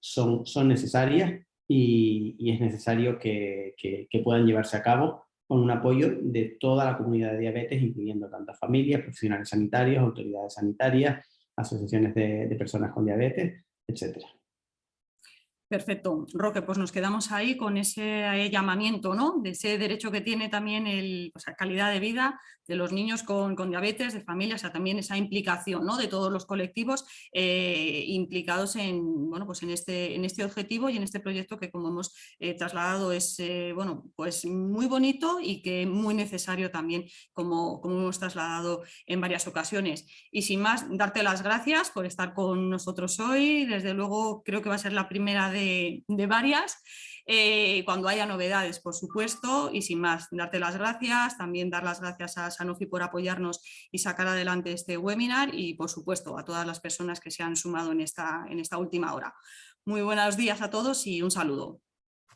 son necesarias y es necesario que puedan llevarse a cabo con un apoyo de toda la comunidad de diabetes, incluyendo tanto familias, profesionales sanitarios, autoridades sanitarias, asociaciones de personas con diabetes, etcétera. Perfecto, Roque, pues nos quedamos ahí con ese llamamiento, ¿no?, de ese derecho que tiene también pues, la calidad de vida de los niños con diabetes, de familias, o sea, también esa implicación, ¿no?, de todos los colectivos implicados bueno, pues en este objetivo y en este proyecto que, como hemos trasladado, es bueno, pues muy bonito y que muy necesario también, como hemos trasladado en varias ocasiones. Y sin más, darte las gracias por estar con nosotros hoy. Desde luego creo que va a ser la primera de varias, cuando haya novedades, por supuesto, y sin más, darte las gracias, también dar las gracias a Sanofi por apoyarnos y sacar adelante este webinar y, por supuesto, a todas las personas que se han sumado en esta última hora. Muy buenos días a todos y un saludo.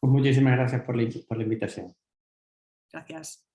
Pues muchísimas gracias por la invitación. Gracias.